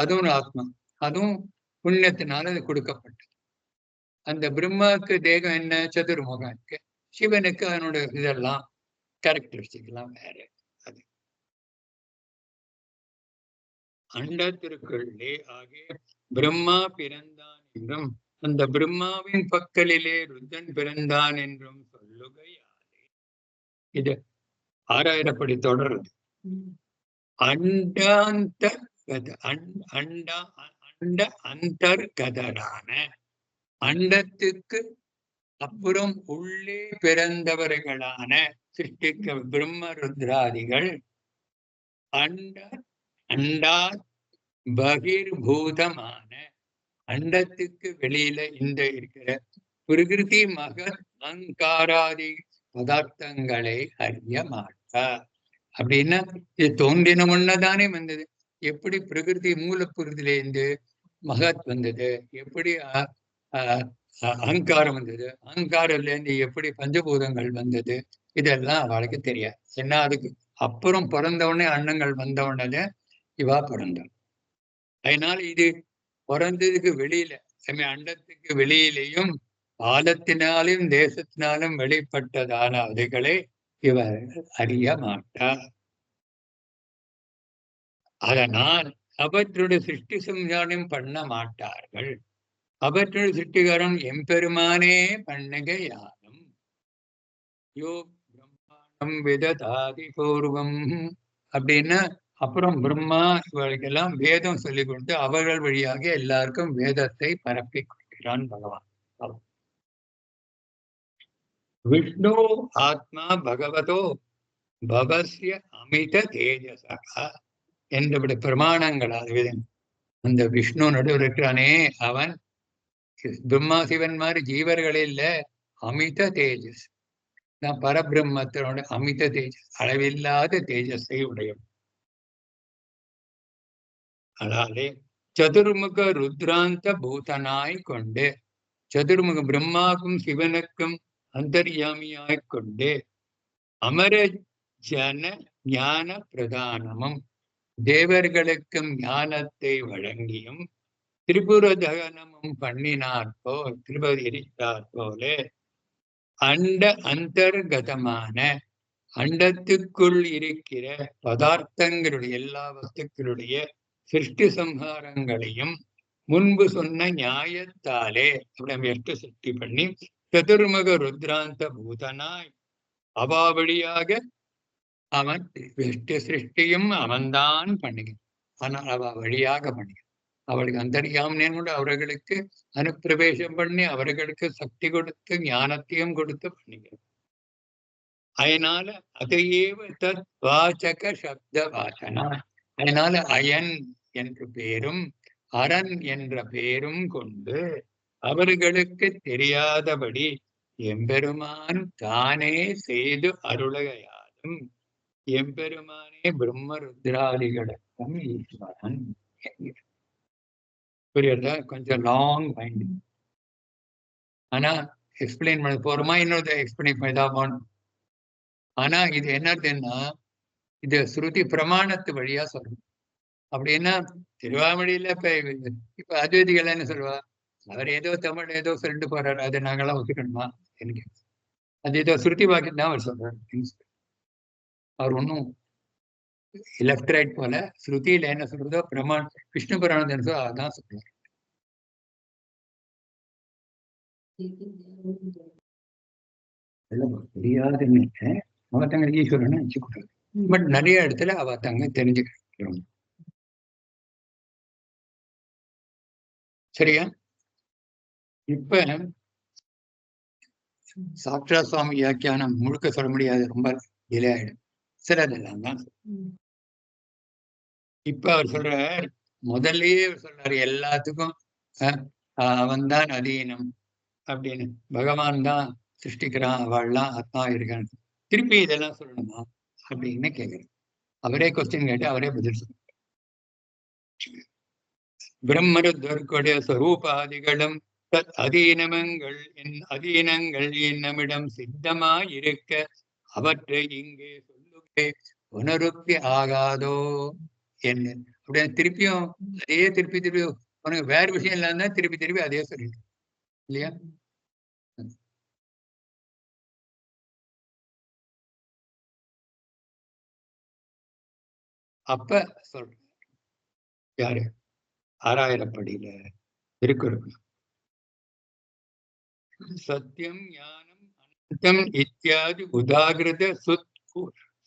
அதுவும் ஆத்மா, அதுவும் புண்ணியத்தினால அது கொடுக்கப்பட்டது. அந்த பிரம்மாவுக்கு தேகம் என்ன? சதுர்முகம் இருக்கு. சிவனுக்கு அதனோட இதெல்லாம் கேரக்டரிஸ்டிக் எல்லாம் வேற. அது அண்டத்திற்குள்ளே ஆகிய பிரம்மா பிறந்தான் என்றும் அந்த பிரம்மாவின் பக்கலிலே ருத்ரன் பிறந்தான் என்றும் சொல்லுகையாலே இது ஆறாயிரப்படி தொடருது. அண்ட அந்தர்கதரான, அண்டத்துக்கு அப்புறம் உள்ளே பிறந்தவர்களான சிருஷ்டிக்க பிரம்ம ருத்ராதிகள் அண்டா பகிர்பூதமான, அண்டத்துக்கு வெளியில இந்த இருக்கிற பிரகிருதி மகத் அங்காராதி பதார்த்தங்களை அறிய மாட்டார். அப்படின்னா இது தோன்றின ஒன்னதானே வந்தது. எப்படி பிரகிருதி மூலப்பிரகிருதியிலேருந்து மகத் வந்தது, எப்படி அகங்காரம் வந்தது, அகங்காரில இருந்து எப்படி பஞ்சபூதங்கள் வந்தது, இதெல்லாம் அவளுக்கு தெரியாது. ஏன்னா அதுக்கு அப்புறம் பிறந்தவுடனே அன்னங்கள் வந்தவுடனே இவா பிறந்தாள். அதனால இது பிறந்ததுக்கு வெளியில, அண்டத்துக்கு வெளியிலையும் காலத்தினாலும் தேசத்தினாலும் வெளிப்பட்டதான அதுகளை இவர்கள் அறிய மாட்டார். அதனால் அவற்றுடைய சிருஷ்டி சம்ஹாரம் பண்ண மாட்டார்கள். அவற்றுடைய சிருஷ்டிகாரம் எம்பெருமானே பண்ணுகையாலும் யோ பிரம்மாண்டம் விததாதி பூர்வம் அப்படின்னா அப்புறம் பிரம்மா இவர்களுக்கெல்லாம் வேதம் சொல்லிக் கொடுத்து அவர்கள் வழியாக எல்லாருக்கும் வேதத்தை பரப்பி கொடுக்கிறான் பகவான். விஷ்ணு ஆத்மா பகவதோ பவஸ்ய அமித தேஜசகா என்றபடி பிரமாணங்களால் அந்த விஷ்ணு நடுவில் இருக்கிறானே அவன் பிரம்மா சிவன் மாதிரி ஜீவர்கள் இல்ல, அமித தேஜஸ். நான் பரபிரம்மத்தினோட அமித தேஜஸ், அளவில்லாத தேஜஸை உடையவன். அதாலே சதுர்முக ருத்ராந்த பூதனாய் கொண்டு, சதுர்முக பிரம்மாவுக்கும் சிவனுக்கும் அந்தர்யாமியாய்க் கொண்டு அமர ஜன ஞான பிரதானமும் தேவர்களுக்கும் ஞானத்தை வழங்கியும் திரிபுர தகனமும் பண்ணினாற்போல் திருப்பதி எரித்தாற் போல அண்ட அந்தர்கதமான அண்டத்துக்குள் இருக்கிற பதார்த்தங்களுடைய எல்லா வஸ்துக்களுடைய சிருஷ்டி சம்ஹாரங்களையும் முன்பு சொன்ன நியாயத்தாலே எட்டு சிருஷ்டி பண்ணி சதுர்முக ருத்ராந்த பூதனாய் அவா வழியாக அவன் வெஷ்டி சிருஷ்டியும் அவன்தான் பண்ணுகிறான். ஆனால் அவ வழியாக பண்ணுகிறான். அவளுக்கு அந்தர்யாமினேன் கொண்டு அவர்களுக்கு அனுப்பிரவேசம் பண்ணி அவர்களுக்கு சக்தி கொடுத்து ஞானத்தையும் கொடுத்து பண்ணுகிறான். அதனால அதையேவ தத் வாசக சப்த வாசனா. அதனால அயன் என்ற பேரும் அரண் என்ற பேரும் கொண்டு அவர்களுக்கு தெரியாதபடி எம்பெருமான் தானே செய்து அருளையாலும் எம்பெருமானே பிரம்ம ருத்ராதிகளுக்கும் ஈஸ்வரன். புரியுறதா? கொஞ்சம் லாங் மைண்ட். ஆனா எக்ஸ்பிளைன் பண்ண போறோமா இன்னொரு எக்ஸ்பிளைன் பண்ணிதான் போகணும். ஆனா இது என்னதுன்னா இது ஸ்ருதி பிரமாணத்து வழியா சொல்லணும். அப்படின்னா திருவாமொழியில இப்ப அத்வைதிகள் என்ன சொல்லுவா, அவர் ஏதோ தமிழ் ஏதோ சொல்லிட்டு போறாரு, அதை நாங்கெல்லாம் ஒத்துக்கணுமா? எனக்கு அது ஏதோ ஸ்ருதி வாக்கியம் தான் அவர் சொல்றாரு. அவர் ஒன்றும் லெஃப்ட் ரைட் போல ஸ்ருதியில என்ன சொல்றதோ பிரமாண விஷ்ணு புராணம் அதான் சொல்றாரு. தெரியாதுன்னு அவ தங்க ஈஸ்வரன் வச்சுக்கூடாது. பட் நிறைய இடத்துல அவ தங்க தெரிஞ்சுக்கணும். சரியா? இப்ப சாக்ஷா சுவாமி வியாக்கியானம் முழுக்க சொல்ல முடியாது, ரொம்ப டிலே ஆயிடும். சிலதெல்லாம் தான். இப்ப அவர் சொல்றார், முதல்லயே அவர் சொல்றாரு எல்லாத்துக்கும் அவன் தான் அதீனம் அப்படின்னு, பகவான் தான் சிருஷ்டிக்கிறான், அவள்லாம் ஆத்மா இருக்கான். திருப்பி இதெல்லாம் சொல்லணுமா அப்படின்னு கேட்கிறேன். அவரே கொஸ்டின் கேட்டு அவரே பதில் சொல்ற. பிரம்மருத்வர்க்குடைய ஸ்வரூபாதிகளும் அதீனங்கள் என்னமிடம் சித்தமாயிருக்க அவற்றை இங்கே சொல்லுவே உணருப்பி ஆகாதோ என்ன அப்படின்னு திருப்பியும் அதே திருப்பி உனக்கு வேற விஷயம் இல்லாம திருப்பி அதே சொல்லிட்டு இல்லையா? அப்ப சொல்ற யாரு? ஆறாயிரப்படியில திருக்குறள் சத்தியம் ஞானம் அனந்தம் இத்தியாதி உதாகிருத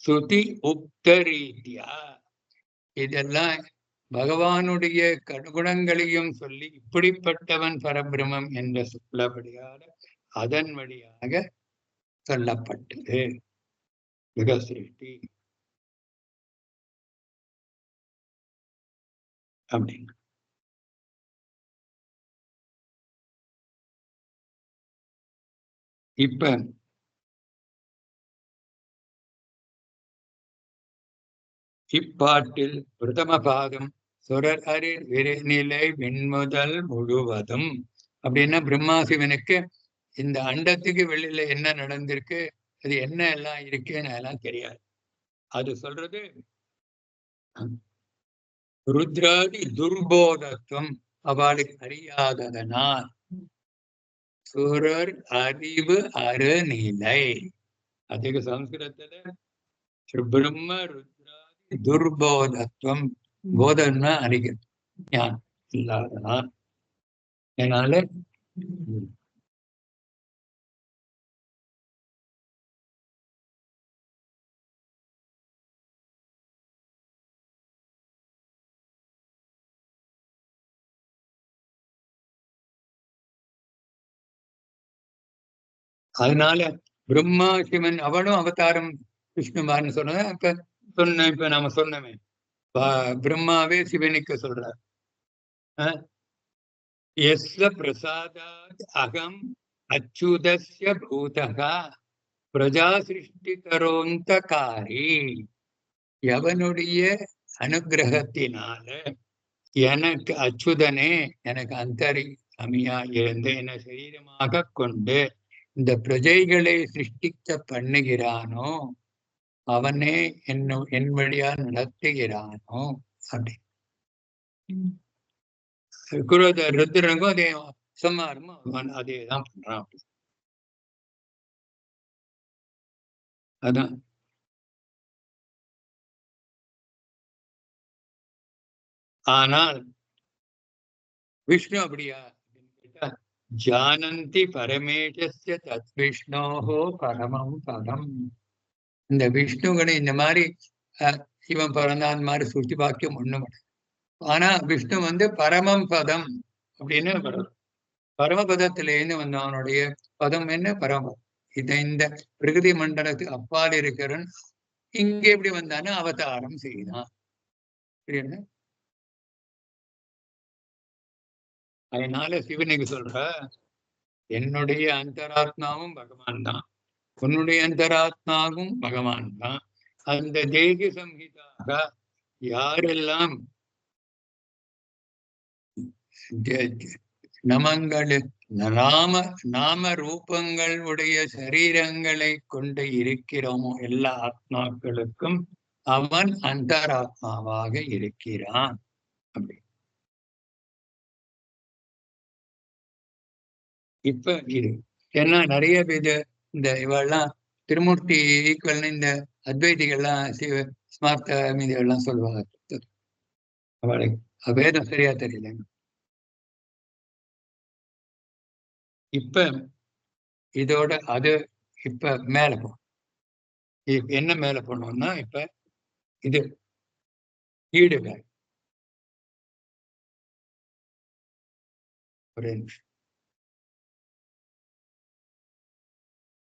சுதி உக்தரீத்யா இதெல்லாம் பகவானுடைய கடுகுணங்களையும் சொல்லி இப்படிப்பட்டவன் பரபிரமம் என்ற சொல்லபடியாக அதன் வழியாக சொல்லப்பட்டது யுக சிருஷ்டி அப்படின்னு. இப்ப இப்பாட்டில் பிரதம பாதம் சுரர் அரிர் விரைநிலை விண்முதல் முழுவதும் அப்படின்னா பிரம்மாசிவனுக்கு இந்த அண்டத்துக்கு வெளியில என்ன நடந்திருக்கு, அது என்ன எல்லாம் இருக்குன்னு எல்லாம் தெரியாது. அது சொல்றது ருத்ராதி துர்போதத்துவம் அவளுக்கு அறியாததனால் சுரர் அறிவு அருநிலை. அதுக்கு சம்ஸ்கிருதத்துல பிரம்ம ருத்ராதி துர்போதத்துவம், போதம்னா அறிகிறது, ஞானம் இல்லாதனால். அதனால அதனால பிரம்மா சிவன் அவளும் அவதாரம் விஷ்ணுமான்னு சொன்னத இப்ப நாம சொன்னமே பிரம்மாவே சிவனுக்கு சொல்றார், எஸ்ய பிரசாதாத் அகம் அச்சுதஸ்ய பூதகா பிரஜா சிருஷ்டிகரோந்தகாரி. எவனுடைய அனுகிரகத்தினால எனக்கு அச்சுதனே எனக்கு அந்தரியாமியா இருந்து என சரீரமாக கொண்டு இந்த பிரஜைகளை சிருஷ்டிக்க பண்ணுகிறானோ அவனே என் வழியா நடத்துகிறானோ அப்படி. ருத்ரனுக்கும் அதே சம்மாரமும் அவன் அதேதான் பண்றான். அதான் ஆனால் விஷ்ணு அப்படியா கேட்டா, ஜானந்தி பரமேஷஸ்ய தத் விஷ்ணோஹோ பரமம் பதம். இந்த விஷ்ணுகனை இந்த மாதிரி இவன் பிறந்தான் மாதிரி சுற்றி பாக்கியம் ஒண்ணும். ஆனா விஷ்ணு வந்து பரமம் பதம் அப்படின்னு பரமபதத்திலேருந்து வந்த அவனுடைய பதம் என்ன பரமம். இந்த பிரகிருதி மண்டலத்துக்கு அப்பால் இருக்கிறன் இங்க எப்படி வந்தானு அவதாரம் செய்தான். புரியுது? அதனால சிவனுக்கு சொல்ற என்னுடைய அந்தராத்மாவும் பகவான் தான், உன்னுடைய அந்தராத்மாவும் பகவான் தான். அந்த தேகி சம்ஹிதாக யாரெல்லாம் நாம ரூபங்கள் உடைய சரீரங்களை கொண்டு இருக்கிறோமோ எல்லா ஆத்மாக்களுக்கும் அவன் அந்தராத்மாவாக இருக்கிறான். அப்படி இப்ப இது ஏன்னா நிறைய பேர் இந்த இவெல்லாம் திருமூர்த்தி ஈக்குவல்னு இந்த அத்வைதிகள்லாம் ஸ்மார்த்த மீதிகள்லாம் சொல்லுவாங்க. அவளுக்கு வேதம் சரியா தெரியல. இப்ப இதோட அது இப்ப மேல போகும். என்ன மேல போனோம்னா இப்ப இது ஈடுகள் ஒரு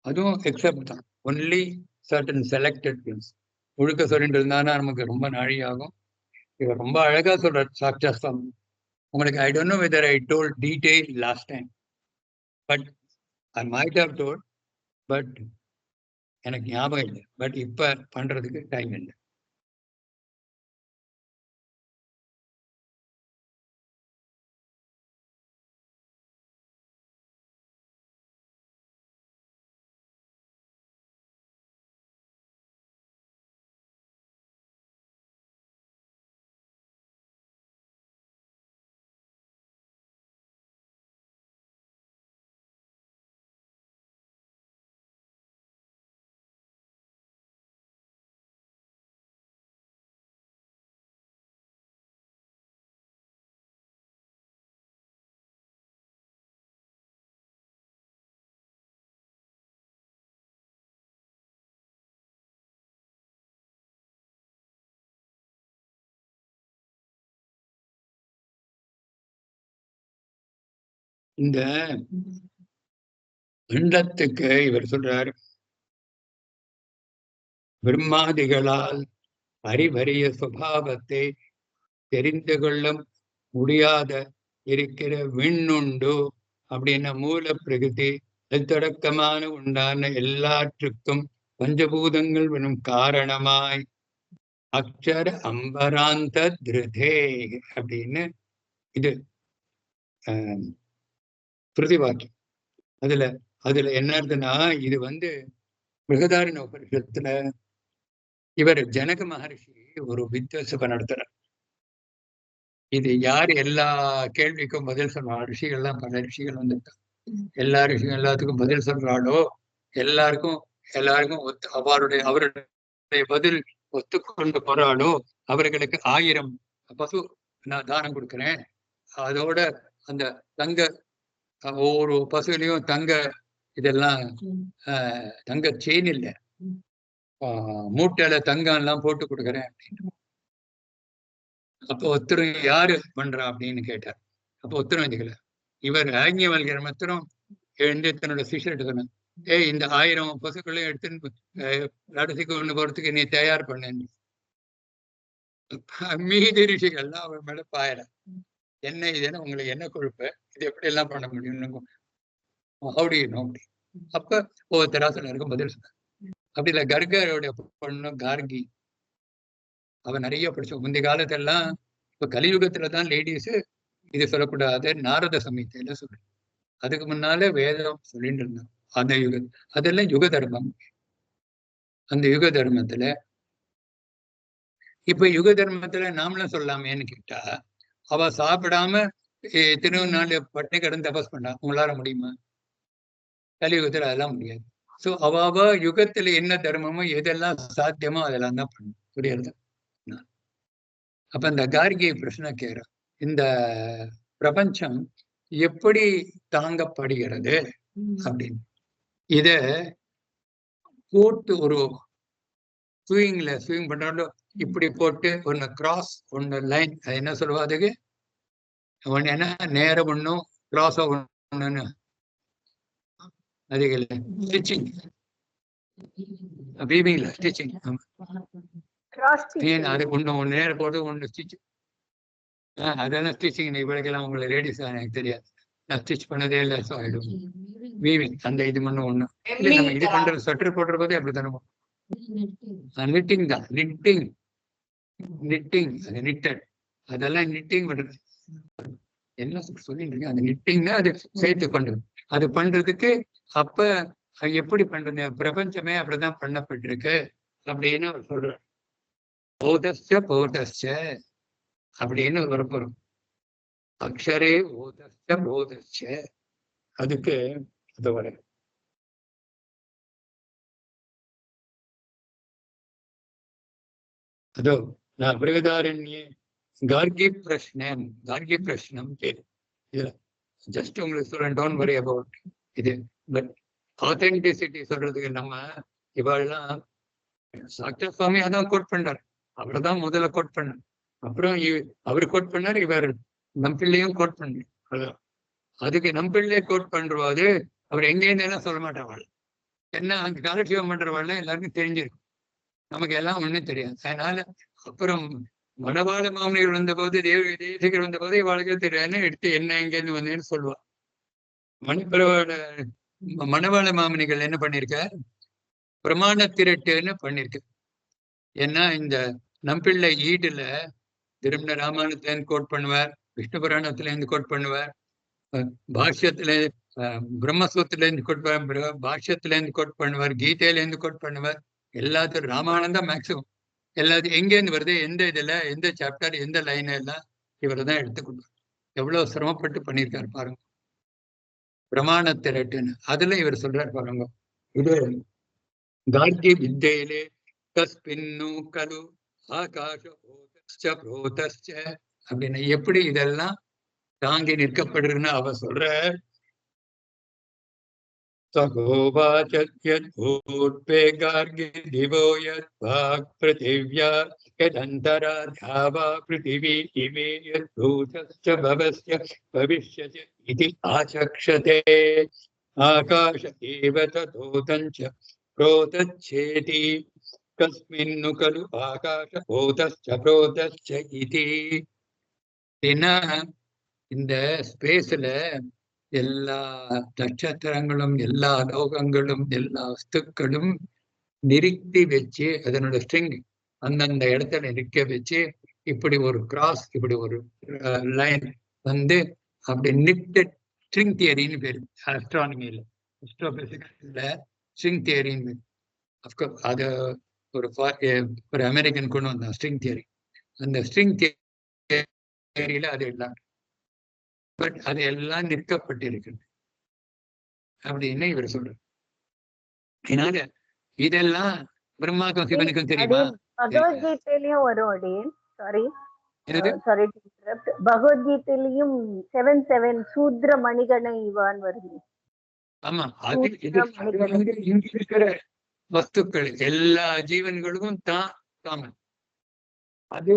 அதுவும் எக்ஸப்ட் தான். Only certain selected things. முழுக்க சொல்லிட்டு இருந்தானா நமக்கு ரொம்ப நாழி ஆகும். இவர் ரொம்ப அழகா சொல்ற சாட்சாஸ்தம். உங்களுக்கு I don't know whether I told detail last time, but I might have told, but எனக்கு ஞாபகம் இல்லை. பட் இப்ப பண்றதுக்கு டைம் இல்லை. இந்த அண்டத்துக்கு இவர் சொல்றார், பிரம்மாதிகளால் அறிவறிய சுபாவத்தை தெரிந்து கொள்ள முடியாத இருக்கிற விண்ணுண்டு அப்படின்னா மூல பிரகிருதி தொடக்கமான உண்டான எல்லாற்றுக்கும் பஞ்சபூதங்கள் வெறும் காரணமாய் அக்ஷர அம்பராந்த திருதே அப்படின்னு இது பிரதிவாக்கியம். அதுல என்ன இருக்குன்னா, இது வந்து பிருகதாரண்ய உபனிஷத்துல இவர் ஜனக மகர்ஷி ஒரு வித்வசபை நடத்துறார். இது யார் எல்லா கேள்விக்கும் பதில் சொல்றா? ரிஷிகள்லாம் பல ரிஷிகள் வந்திருக்காங்க. எல்லா ரிஷிகள் எல்லாத்துக்கும் பதில் சொல்றாளோ எல்லாருக்கும் அவருடைய பதில் ஒத்துக்கொண்டு போறாளோ அவர்களுக்கு 1000 பசு நான் தானம் கொடுக்குறேன். அதோட அந்த தங்க ஒவ்வொரு பசுலையும் தங்க இதெல்லாம் தங்க செயின் இல்லை, மூட்டையில தங்கம் எல்லாம் போட்டு கொடுக்குறேன் அப்படின்னு. அப்போ ஒருத்தரும் யாரு பண்றா அப்படின்னு கேட்டார். அப்போ ஒருத்தரும் வந்துக்கல. இவர் ஆக்ஞவல்யர் மாத்திரம் எழுந்து தன்னோட சிஷ்யர்கிட்ட சொன்னார், இந்த 1000 பசுக்களையும் எடுத்துன்னு கடைசிக்கு ஒண்ணு போறதுக்கு நீ தயார் பண்ணு. மீதி ரிஷிகள்லாம் அவர் மேல பாயல. என்ன இதுன்னு உங்களுக்கு என்ன கொழுப்பு, இது எப்படி எல்லாம் பண்ண முடியும் அப்படி. அப்ப ஒவ்வொருத்தரா சொன்னாருக்கும் பதில் சொன்னார். அப்படி இல்ல கர்கருடைய பொண்ணு கார்கி, அவ நிறைய படிச்சோம். முந்தைய காலத்தெல்லாம் இப்ப கலியுகத்துலதான் லேடிஸ் இது சொல்லக்கூடாது நாரத சமயத்தில சொல்லு. அதுக்கு முன்னால வேதம் சொல்லிட்டு இருந்தான். அந்த அதெல்லாம் யுக தர்மம். அந்த யுக தர்மத்துல இப்ப யுக தர்மத்துல நாமளும் சொல்லலாமேன்னு கேட்டா, அவ சாப்பிடாம எத்தனையோ நாள் பட்டினி கிடந்து தபஸ் பண்ணா. உங்களால முடியுமா? கலியுகத்துல அதெல்லாம் முடியாது. சோ அவ யுகத்துல என்ன தர்மமோ எதெல்லாம் சாத்தியமோ அதெல்லாம் தான் பண்ணும். புரியுது? அப்ப இந்த கார்கி பிரச்சனை கேட்கிறோம், இந்த பிரபஞ்சம் எப்படி தாங்கப்படுகிறது அப்படின்னு. இத போட்டு ஒரு ஸ்விங் பண்றாலும் இப்படி போட்டு ஒன்னு கிராஸ் ஒன்னு லைன், அது என்ன சொல்லுவா அதுக்கு? ஒன்னு என்ன நேரம் ஒண்ணும் கிராஸ் ஒண்ணுன்னு அதுக்கு இல்லை, ஸ்டிச்சிங் வீவிங்ல ஸ்டிச்சிங். அது ஒண்ணு நேரம் போட்டு ஒண்ணு ஸ்டிச். அதெல்லாம் ஸ்டிச்சிங். இவளுக்கெல்லாம் உங்களை லேடிஸ் எனக்கு தெரியாது, நான் ஸ்டிச் பண்ணதே இல்லை. ஸோ ஆயிடும் வீவிங். அந்த இது மட்டும் ஒண்ணு இல்லை. நம்ம இது பண்றது ஸ்வெட்டர் போடுற போதே அப்படித்தானே. நிட்டிங் தான், நிட்டிங் அது நிட்டட். அதெல்லாம் நிட்டிங் பண்றது. என்ன சொல்லிட்டு இருக்கு? அந்த நிட்டிங்னா அது சேர்த்து பண்றது. அது பண்றதுக்கு அப்ப எப்படி பண்றது? பிரபஞ்சமே அப்படிதான் பண்ணப்பட்டிருக்கு அப்படின்னு அவர் சொல்றார். போதஸ்ச அப்படின்னு வரப்போறோம். அக்ஷரே போதஸ்ச. அதுக்கு அது வர அதோ நான் பிருகதாரண்யே கார்கி பிரஷ்னம் பேரு. இதுல ஜஸ்ட் உங்களுக்கு சொல்றேன், டோன்ட் வரி அபவுட் இது. பட் ஆத்தென்டிசிட்டி சொல்றதுக்கு நம்ம இவாள்லாம் சாக்டா சுவாமி அதான் கோட் பண்றாரு. அவர் தான் முதல்ல கோட் பண்ணார். அப்புறம் அவர் கோட் பண்ணார், இவர் நம்பிள்ளையும் கோட் பண்ணார். அதுக்கு நம்பிள்ளையே கோட் பண்றவாது அவர் எங்கேருந்தேன்னா சொல்ல மாட்டாள். என்ன அங்க காலட்சியம் பண்றவாள் எல்லாருக்கும் தெரிஞ்சிருக்கும், நமக்கு எல்லாம் ஒண்ணும் தெரியாது. அதனால அப்புறம் மணவாள மாமனிகள் வந்த போது, தேசிகர் வந்த போது இவாளுக்கு தெரியாதுன்னு எடுத்து என்ன எங்கேருந்து வந்தேன்னு சொல்லுவா. மணவாள மாமனிகள் என்ன பண்ணிருக்க? பிரமாண திரட்டுன்னு பண்ணிருக்கு. ஏன்னா இந்த நம்பிள்ளை ஈடுல திருமண ராமாயணத்துல இருந்து கோட் பண்ணுவார், விஷ்ணு புராணத்துல இருந்து கோட் பண்ணுவார், பாஷ்யத்துல பிரம்மசூத்தில இருந்து கோட் பண்ணுவார், பாஷ்யத்துல இருந்து கோட் பண்ணுவார், கீதையில இருந்து கோட் பண்ணுவார். எல்லாத்துக்கும் ராமாயணம் தான் மேக்சிமம். எல்லாத்தையும் எங்கேருந்து வருது, எந்த இதுல, எந்த சாப்டர், எந்த லைன் எல்லாம் இவர் தான் எடுத்துக்கொள்வார். எவ்வளவு சிரமப்பட்டு பண்ணியிருக்காரு பாருங்க, பிரமாண திரட்டுன்னு. அதுல இவர் சொல்றாரு பாருங்க, இது கார்கி வித்தையிலே தஸ்பின்னு கலு ஆகாஷ புரோதஸ்ச அப்படின்னு எப்படி இதெல்லாம் தாங்கி நிற்கப்படுறதுன்னு அவ சொல்ற. சகோவாச்சத்யூத்பே கார்கி திவோ யத் வாக் பிருதிவ்யா யதந்தரா தாவா பிருதிவி இமே யத் பூதஸ்ச பவஸ்ய பவிஷ்யதி இதி ஆசக்ஷதே ஆகாஷ ஏவ ததோதஞ்ச புரோதச்சேதி கஸ்மின்னு கலு ஆகாஷ பூதஸ்ச புரோதஸ்ச இதி. இந்த ஸ்பேஸ்ல எல்லா நட்சத்திரங்களும், எல்லா லோகங்களும், எல்லா வஸ்துக்களும் நிறுத்தி வச்சு, அதனோட ஸ்ட்ரிங் அந்தந்த இடத்துல நிற்க வச்சு, இப்படி ஒரு கிராஸ், இப்படி ஒரு லைன் வந்து அப்படி நிட்டட் ஸ்ட்ரிங் தியரின்னு பேரு ஆஸ்ட்ரானமியில, அஸ்ட்ரோபிசிக்ஸ்ல ஸ்ட்ரிங் தியரின்னு பேரு. அப்கோர்ஸ் அது ஒரு அமெரிக்கன் கொண்டு வந்தான் ஸ்ட்ரிங் தியரி. அந்த ஸ்ட்ரிங் தியரியில அது எல்லாம், பட் அது எல்லாம் நிற்கப்பட்டிருக்கிறது அப்படின்னு இவர் சொல்றார். அதனால இதெல்லாம் பிரம்மாக்கும் சிவனுக்கும் தெரியுமா? பகவத்கீதையிலயும் வரும் அடியேன். சாரி பகவத்கீதையிலையும் 7 சூத்ர மணிகண இவான் வருது. ஆமா, அது இங்க இருக்கிற வஸ்துக்கள் எல்லா ஜீவன்களுக்கும் தான் காமன். அது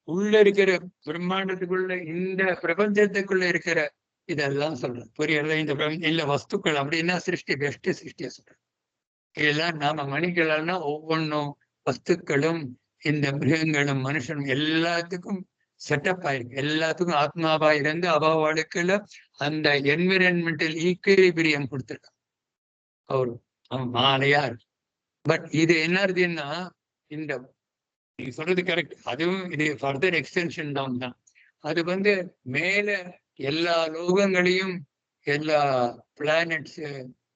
உள்ள இருக்கிற பிரம்மாண்டத்துக்குள்ள, இந்த பிரபஞ்சத்துக்குள்ள இருக்கிற இதெல்லாம் சொல்றேன், புரியல? இந்த இல்ல வஸ்துக்கள் அப்படின்னா சிருஷ்டி, பெஸ்ட் சிருஷ்டிய சொல்றேன். இதெல்லாம் நாம மணிகள்னா ஒவ்வொன்றும் வஸ்துக்களும், இந்த மிருகங்களும் மனுஷனும் எல்லாத்துக்கும் செட்டப் ஆயிருக்கு. எல்லாத்துக்கும் ஆத்மாவா இருந்து அவாவாளுக்குள்ள அந்த என்விரான்மெண்டல் ஈக்குவிலிபிரியம் கொடுத்துருக்கான் அவரு. அவன் மாலையா இருக்கு. பட் இது என்ன இருக்குன்னா, இந்த நீங்க சொல்றது கரெக்ட், அதுவும் இது ஃபர்தர் எக்ஸ்டென்ஷன் தான். அது மேல எல்லா லோகங்களையும், எல்லா பிளானட்ஸ்,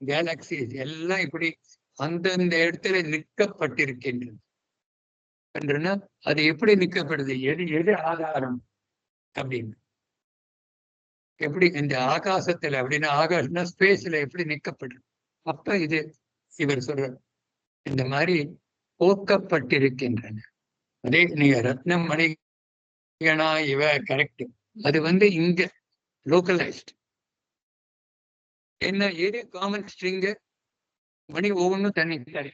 கேலக்சிஸ் எல்லாம் இப்படி அந்தந்த இடத்துல நிற்கப்பட்டிருக்கின்றது என்றுன்னா அது எப்படி நிற்கப்படுது, எது எது ஆதாரம் அப்படின்னு. எப்படி இந்த ஆகாசத்துல அப்படின்னா ஆகாசம்னா ஸ்பேஸ்ல எப்படி நிற்கப்படுது. அப்ப இது இவர் சொல்ற இந்த மாதிரி போக்கப்பட்டிருக்கின்றன. அதே நீங்க ரத்னம் மணிகனா இவ கரெக்ட். அது இங்க லோக்கலைஸ்ட். என்ன எது காமன் ஸ்ட்ரிங்கு மணி ஒவ்வொன்றும் தனி சரி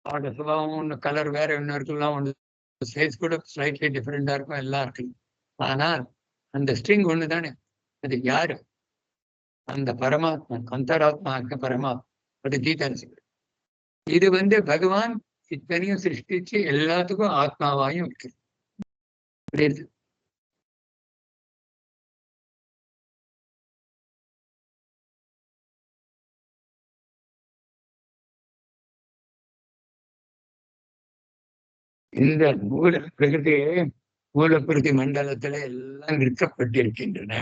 அதோட சுபாவம் ஒன்று கலர் வேற ஒன்று இருக்கலாம், ஒன்று சைஸ் கூட ஸ்லைட்லி டிஃப்ரெண்டா இருக்கும், எல்லாம் இருக்கு. ஆனால் அந்த ஸ்ட்ரிங் ஒன்று தானே. அது யாரு? அந்த பரமாத்மா, அந்தராத்மா பரமாத்மா. அது கீதா. இது பகவான் இத்தனையும் சிருஷ்டிச்சு எல்லாத்துக்கும் ஆத்மாவாயும் இருக்கு. புரியுது? இந்த மூல பிரகிருதி மண்டலத்துல எல்லாம் நிறுத்தப்பட்டிருக்கின்றன.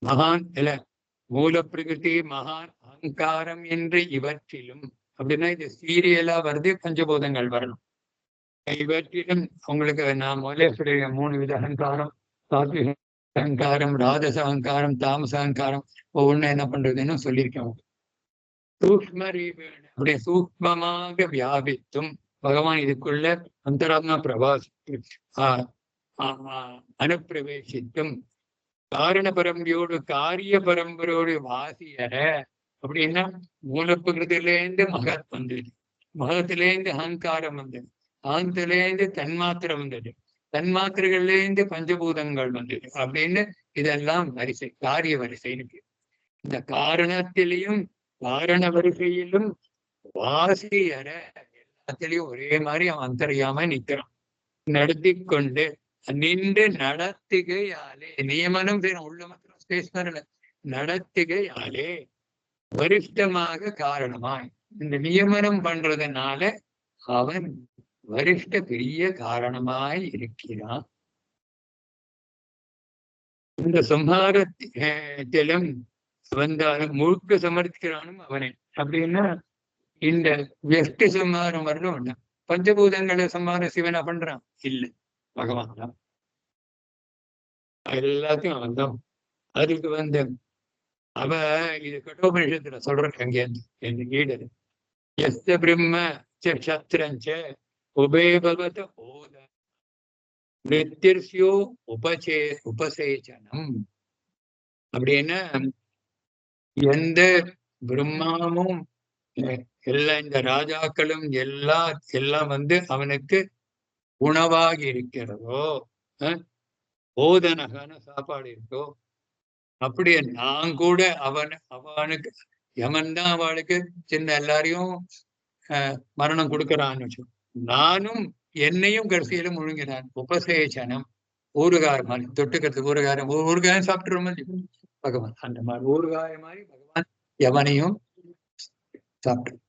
மகான் இல்ல மூல பிரகிருதி மகான் அகங்காரம் என்று இவற்றிலும் அப்படின்னா இது சீரியலா வருது, பஞ்சபூதங்கள் வரணும். இவற்றிலும் உங்களுக்கு நான் முதலே சொல்லிய 3 வித அகங்காரம், சாத்விக அகங்காரம், ராஜச அகங்காரம், தாமச அகங்காரம் ஒவ்வொன்றும் என்ன பண்றதுன்னு சொல்லியிருக்கேன். சூக்ம ரீபேண அப்படியே சூக்மமாக வியாபித்தும் பகவான் இதுக்குள்ள அந்தராத்மா பிரவாசி அனுப்பிரவேசித்தும் காரண பரம்பரையோடு காரிய பரம்பரையோடு வாசியற அப்படின்னா மூலப்பிரகிருதியிலேருந்து மகத் வந்தது, மகத்திலேருந்து அகங்காரம் வந்தது, அகத்திலேருந்து தன்மாத்திரம் வந்தது, தன்மாத்திரைகள்லேருந்து பஞ்சபூதங்கள் வந்தது அப்படின்னு இதெல்லாம் வரிசை, காரிய வரிசை இருக்கு. இந்த காரணத்திலையும் காரண வரிசையிலும் வாசியற எல்லாத்திலையும் ஒரே மாதிரி அவன் அந்தரியாம நிற்கிறான். நடத்தி கொண்டு நின்று நடத்துகையாலே நியமனம் உள்ள மாத்திரம் ஸ்பேஸ் வரல, நடத்துகையாலே வரிஷ்டமாக காரணமாய் இந்த நியமனம் பண்றதுனால அவன் வரிஷ்ட பெரிய காரணமாய் இருக்கிறான். இந்த சம்ஹாரத்திலும் வந்தாலும் முழுக்க சமர்ப்பிக்கிறானும் அவனே. அப்படின்னா இந்த வெஷ்டி சம்ஹாரம் வரணும் ஒண்ணு, பஞ்சபூதங்களை சம்ஹாரம் சிவனா பண்றான் இல்லை, பகவான் தான் எல்லாத்தையும் அவன் தான். அதுக்கு அவ இது கட்டோபனிஷத்துல சொல்றேன் அங்கேருந்து என் கீழது எஸ்த பிரம்ம சத்திரஞ்ச உபேபவத ஓத நித்திர்சியோ உபசேச்சனம் அப்படின்னா எந்த பிரம்மாவும் எல்லா இந்த ராஜாக்களும் எல்லாம் அவனுக்கு உணவாகி இருக்கிறதோ, போதனகான சாப்பாடு இருக்கோ, அப்படியே நான் கூட அவனுக்கு யமன் தான் அவளுக்கு சின்ன எல்லாரையும் மரணம் கொடுக்கறான்னு நானும் என்னையும் கடைசியில முழுங்கினான். உபசேச்சனம் ஊறுகாய் மாதிரி தொட்டுக்கிறதுக்கு ஊறுகாயம் சாப்பிட்டுருமா பகவான், அந்த மாதிரி ஊறுகாய மாதிரி பகவான் யமனையும் சாப்பிட்டு.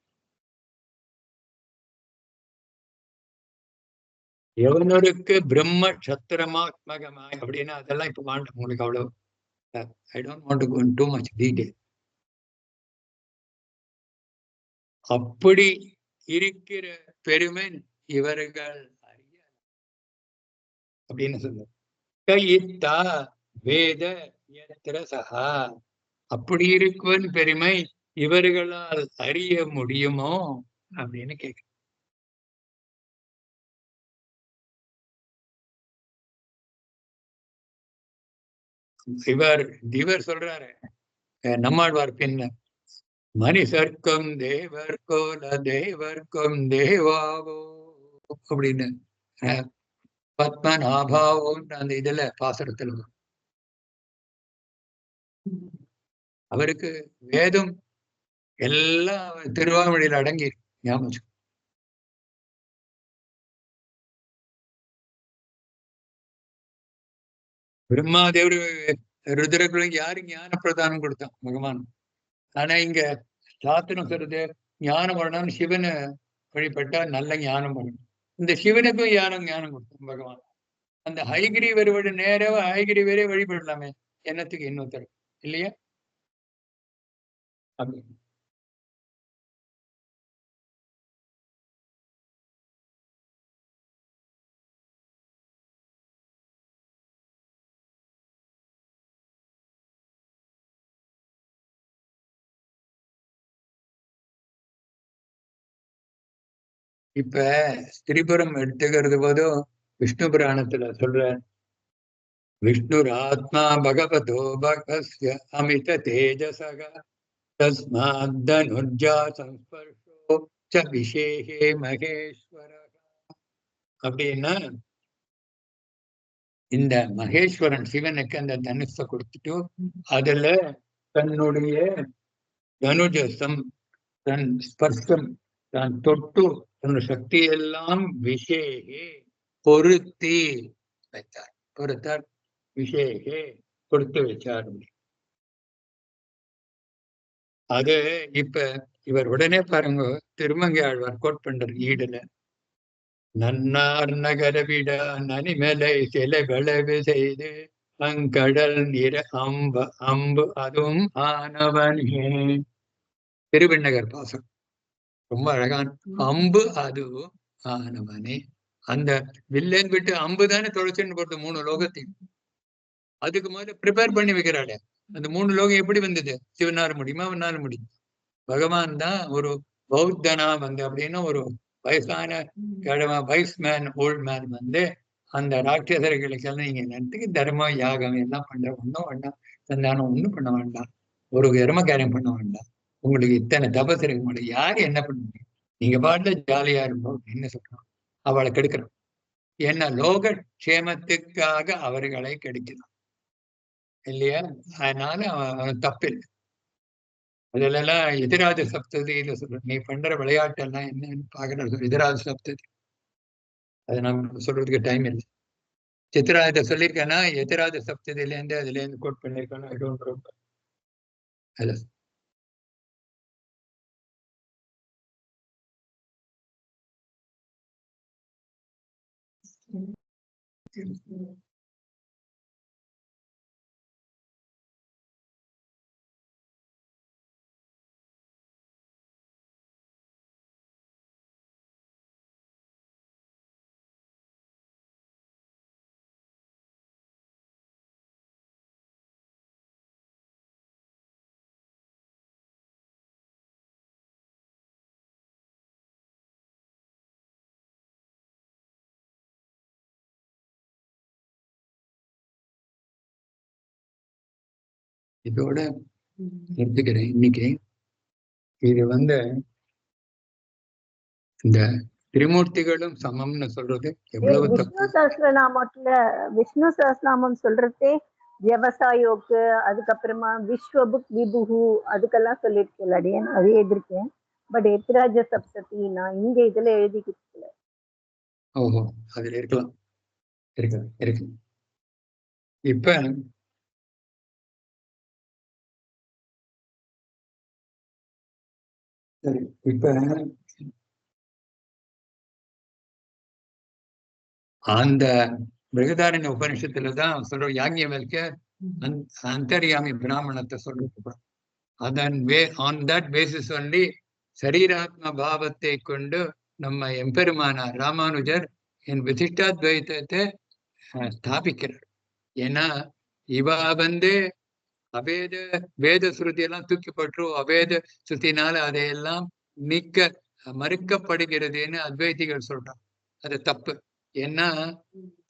எவனருக்கு பிரம்ம சத்திரமாத்மகமாய் அப்படின்னா அதெல்லாம் இப்ப வேண்டாம் உங்களுக்கு அவ்வளவு. I don't want to go in too much detail. அப்படி இருக்கிற பெருமை இவர்கள் அறிய அப்படின்னு சொல்ல கையித்தா வேத சகா அப்படி இருக்குவன் பெருமை இவர்களால் அறிய முடியுமோ அப்படின்னு கேட்க. இவர் சொல்றாரு நம்மாழ்வார் பின்ன மனிதர்க்கும் தேவர்கோல தேவர்க்கும் தேவாவோ அப்படின்னு பத்மநாபாவோ அந்த இதுல பாசுரத்துல அவருக்கு வேதம் எல்லாம் திருவாமொழியில் அடங்கி ஞாபகம். பிரம்மாதேவர் ருத்ரகுலம் யாருக்கு ஞான பிரதானம் கொடுத்தான் பகவான். ஆனா இங்க சாத்திரம் சொல்றது ஞானம் வரணும்னு சிவனை வழிபட்டா நல்ல ஞானம் வரும். இந்த சிவனுக்கும் ஞானம் கொடுக்கும் பகவான். அந்த ஹயகிரீவர் விட நேராக ஹயகிரீவரே வழிபடலாமே, என்னத்துக்கு இன்னொருத்தர் இல்லையா? அப்படி இப்ப திரிபுரம் எடுத்துக்கிறது போதும் விஷ்ணு புராணத்துல சொல்ற விஷ்ணுர் ஆத்மா பகவதோ பகஸ்ய அமித தேஜசக தஸ்மாத் தனுர்ஜா சம்ஸ்பர்ஷோ ச விசேஷே மகேஸ்வர. அப்படின்னா இந்த மகேஸ்வரன் சிவனுக்கு அந்த தனுஷை கொடுத்துட்டு அதுல தன்னுடைய தனுஜசம், தன் ஸ்பர்ஷம், தான் தொட்டு தன் சக்தியெல்லாம் விசேகே பொருத்தி வைத்தார். பொறுத்தார், விசேகே கொடுத்து வச்சார். அது இப்ப இவர் உடனே பாருங்க, திருமங்கை ஆழ்வார் கோட் பண்ற ஈடுல நன்னார் நகர விட நனிமலை சில விளைவு செய்து அங்கடல் நிற அம்பு அதுவும் ஆனவனே. திருவிண்ணகர் பாசம் ரொம்ப அழகான அம்பு அதுவும் ஆனவனே. அந்த வில்லன் விட்டு அம்பு தானே தொலைச்சுன்னு போட்டு 3 லோகத்தையும் அதுக்கு முதல்ல ப்ரிப்பேர் பண்ணி வைக்கிறாள். அந்த 3 லோகம் எப்படி வந்தது? சிவனால முடியுமா? அவனால முடியும். பகவான் தான் ஒரு பௌத்தனா அப்படின்னா ஒரு வயசான கிழமை, வைஸ் மேன், ஓல்ட் மேன் அந்த ராட்சசர்களுக்கெல்லாம் நீங்க என்னத்துக்கு தர்மம் யாகம் எல்லாம் பண்ற, ஒன்றும் வேண்டாம், சந்தானம் ஒண்ணும் பண்ண வேண்டாம், ஒரு எரும காரியம் பண்ண வேண்டாம், உங்களுக்கு இத்தனை தபஸ் இருக்க முடியும், யாரு என்ன பண்ணுவீங்க, நீங்க பாட்டுல ஜாலியா இருப்போம் என்ன சொல்றோம். அவளை கெடுக்கிறோம். ஏன்னா லோக க்ஷேமத்துக்காக அவர்களை கெடுக்கிறான் இல்லையா? அதனால அவன் தப்பில்லை. அதுலலாம் எதிராஜ சப்ததியில சொல்ற, நீ பண்ற விளையாட்டு எல்லாம் என்னன்னு பாக்குற எதிராஜ சப்ததி. அதை நம்ம சொல்றதுக்கு டைம் இல்லை. சித்திராஜ சொல்லியிருக்கேன்னா எதிராஜ சப்ததியில இருந்து அதுல இருந்து கோட் பண்ணிருக்கேன்னா ஐ டோன்ட் ரொம்ப அது இதோட எடுத்துக்கிறேன் இன்னைக்கு. இது இந்த திரிமூர்த்திகளும் சமம்னு சொல்றது எவ்வளவு விஷ்ணு சஹஸ்ரநாமத்துல விஷ்ணு சஹஸ்ரநாமம் சொல்றதே விவசாயோக்கு, அதுக்கப்புறமா விஸ்வபுக் விபுகு அதுக்கெல்லாம் சொல்லிருக்கேன் அடியே, நான் அதே எழுதிருக்கேன். பட் எத்திராஜ சப்ததி நான் இங்க இதுல எழுதிக்கிட்டு. ஓஹோ, அதுல இருக்கலாம், இருக்கு. இப்ப சரி, இப்ப அந்த பிருகதாரண்ய உபனிஷத்துலதான் சொல்ற யாக்ஞவல்க்ய அந்தர்யாமி பிராமணத்தை சொல்லிட்டு ஆன் தட் பேசிஸ் ஒன்லி சரீராத்ம பாவத்தை கொண்டு நம்ம எம்பெருமானார் ராமானுஜர் என் விசிஷ்டாத்வைத்தத்தை ஸ்தாபிக்கிறார். ஏன்னா இவ அபேத வேத ஸ்ருதி எல்லாம் தூக்கி போட்டுரும், அபேத ஸ்ருதினால அதையெல்லாம் மறுக்கப்படுகிறதுன்னு அத்வைதிகள் சொல்றான். அது தப்பு. ஏன்னா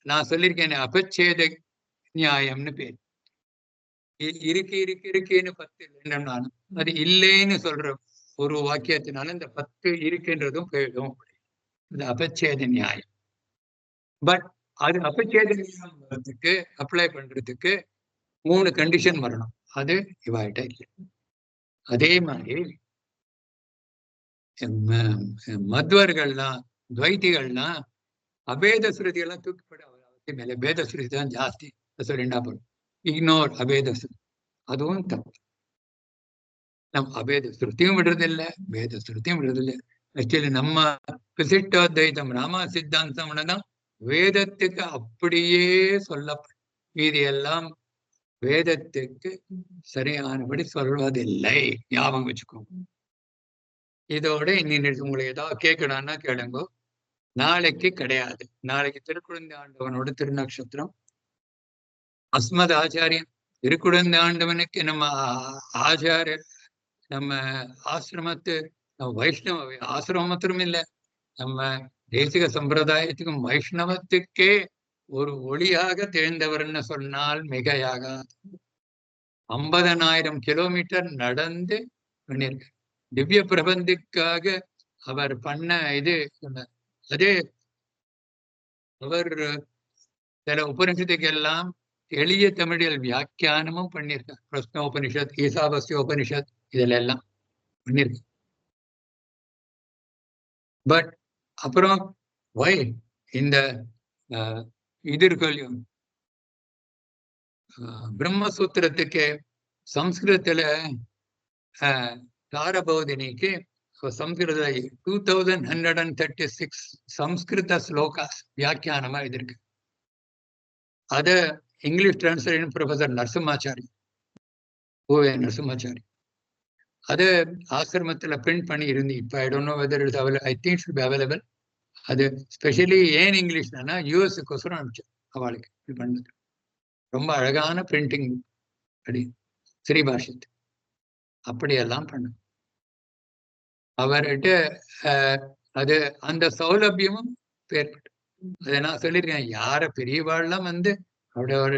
நான் சொல்லியிருக்கேன் அபச்சேத நியாயம்னு பேர். இருக்குன்னு 10 இல்லைன்னு அது இல்லைன்னு சொல்ற ஒரு வாக்கியத்தினால இந்த 10 இருக்குன்றதும் போயிடும். அது அபச்சேத நியாயம். பட் அது அபச்சேத நியாயத்துக்கு அப்ளை பண்றதுக்கு 3 கண்டிஷன் வரணும். அது இவாயிட்ட இல்லை. அதே மாதிரி மத்வர்கள்லாம் துவைத்திகள்லாம் அபேத ஸ்ருதி எல்லாம் தூக்கிப்பட அவசியம் இல்லை, பேத ஸ்ருதி தான் ஜாஸ்தி சொல்லிண்டா போடும். இக்னோர் அபேத ஸ்ருதி, அதுவும் தப்பு. நம் அபேத ஸ்ருதியும் விடுறதில்லை, வேத ஸ்ருதியும் விடுறதில்லை. ஆக்சுவலி நம்ம விசிஷ்டாத்வைதம் ராமா சித்தாந்தம்னு தான் வேதத்துக்கு அப்படியே சொல்லப்படும். இது எல்லாம் வேதத்துக்கு சரியானபடி சொல்வதில்லை, ஞாபகம் வச்சுக்கோங்க. இதோட இன்னும் உங்களுக்கு ஏதாவது கேட்கணும்னா கேளுங்க. நாளைக்கு கிடையாது. நாளைக்கு திருக்குழந்தை ஆண்டவனோட திருநக்ஷத்திரம். அஸ்மத் ஆச்சாரியன் திருக்குழந்தை ஆண்டவனுக்கு நம்ம ஆச்சாரிய நம்ம ஆசிரமத்து வைஷ்ணவ ஆசிரமம் மாத்திரம் இல்லை, நம்ம தேசிக சம்பிரதாயத்துக்கும் வைஷ்ணவத்துக்கே ஒரு ஒளியாக தெரிந்தவர்னு சொன்னால் மிகையாகாது. 50,000 கிலோமீட்டர் நடந்து பண்ணியிருக்கார். திவ்ய பிரபந்திக்காக அவர் பண்ண இது அதே அவர் சில உபனிஷத்துக்கு எல்லாம் எளிய தமிழில் வியாக்கியானமும் பண்ணியிருக்கார். பிரஸ்ன உபனிஷத், ஈசாவாஸ்ய உபனிஷத் இதுல எல்லாம் பண்ணியிருக்கார். பட் அப்புறம் வை இந்த இது இருக்கலையும் பிரம்மசூத்திரத்துக்கு சம்ஸ்கிருதத்துல தாரபோதினிக்கு சம்ஸ்கிருத 2136 சம்ஸ்கிருத ஸ்லோகாஸ் வியாக்கியானமா இருக்கு. அத இங்கிலீஷ் டிரான்ஸ்லேஷன் ப்ரொஃபசர் நரசிம்மாச்சாரி, ஓவே நரசிம்மாச்சாரி, அது ஆசிரமத்துல பிரிண்ட் பண்ணி இருந்து இப்ப I don't know whether it's available. I think should be available. அது ஸ்பெஷலி ஏன் இங்கிலீஷ்னா யூஎஸ்க்கோசரம் அனுப்பிச்சேன் அவளுக்கு இது பண்ணது. ரொம்ப அழகான பிரிண்டிங் அப்படி ஸ்ரீபாஷித் அப்படியெல்லாம் பண்ண அவர்கிட்ட அது அந்த சௌலபியமும் ஏற்பட்டு. அதை நான் சொல்லியிருக்கேன். யார பெரியவாள்லாம் வந்து அவரோட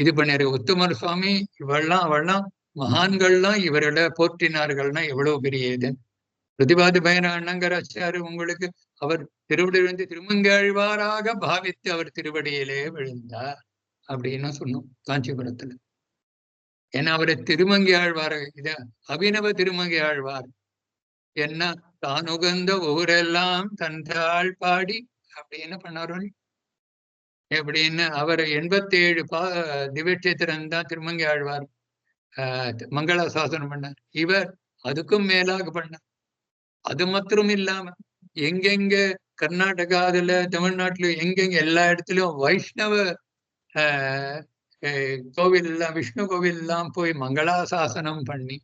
இது பண்ணிரு உத்தமர் சுவாமி இவெல்லாம் அவள்லாம் மகான்கள்லாம் இவரோட போற்றினார்கள்னா எவ்வளவு பெரிய இது. பிரதிபாதி பயனாச்சாரு உங்களுக்கு அவர் திருவடி விழுந்து திருமங்காழ்வாராக பாவித்து அவர் திருவடியிலே விழுந்தார் அப்படின்னு சொன்னோம் காஞ்சிபுரத்துல. ஏன்னா அவரை திருமங்கி ஆழ்வார், இத அபிநவ திருமங்கி ஆழ்வார் என்ன தான் உகந்த ஊரெல்லாம் தந்தாள் பாடி அப்படின்னு பண்ணாரு. எப்படின்னு அவர் 87 திவ்யட்சேத்திரம் தான் திருமங்கி ஆழ்வார் மங்கள சாசனம் பண்ணார். இவர் அதுக்கும் மேலாக பண்ணார். அது மாத்திரம் இல்லாம எங்கெங்க கர்நாடகாதுல தமிழ்நாட்டுல எங்கெங்க எல்லா இடத்துலயும் வைஷ்ணவ கோவில் எல்லாம் விஷ்ணு கோவில் எல்லாம் போய் மங்களாசாசனம் பண்ணி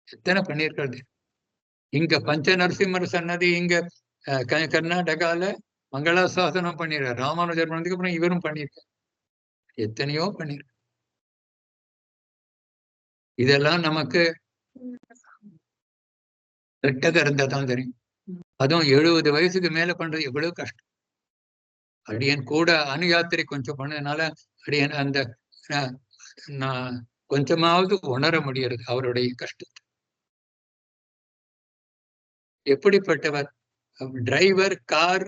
எத்தனை பண்ணியிருக்கிறது. இங்க பஞ்ச நரசிம்மர் சன்னதி இங்க கர்நாடகால மங்களாசாசனம் பண்ணிருக்கார். ராமானுஜர் பண்ணதுக்கு அப்புறம் இவரும் பண்ணியிருக்கார். எத்தனையோ பண்ணிருக்க. இதெல்லாம் நமக்கு கிட்டக்க இருந்தாதான் தெரியும். அதுவும் 70 வயசுக்கு மேல பண்றது எவ்வளவு கஷ்டம். அடியன் கூட அணுயாத்திரை கொஞ்சம் பண்ணதுனால அடியன் அந்த நான் கொஞ்சமாவது உணர முடியறது அவருடைய கஷ்டத்தை. எப்படிப்பட்டவர் டிரைவர், கார்,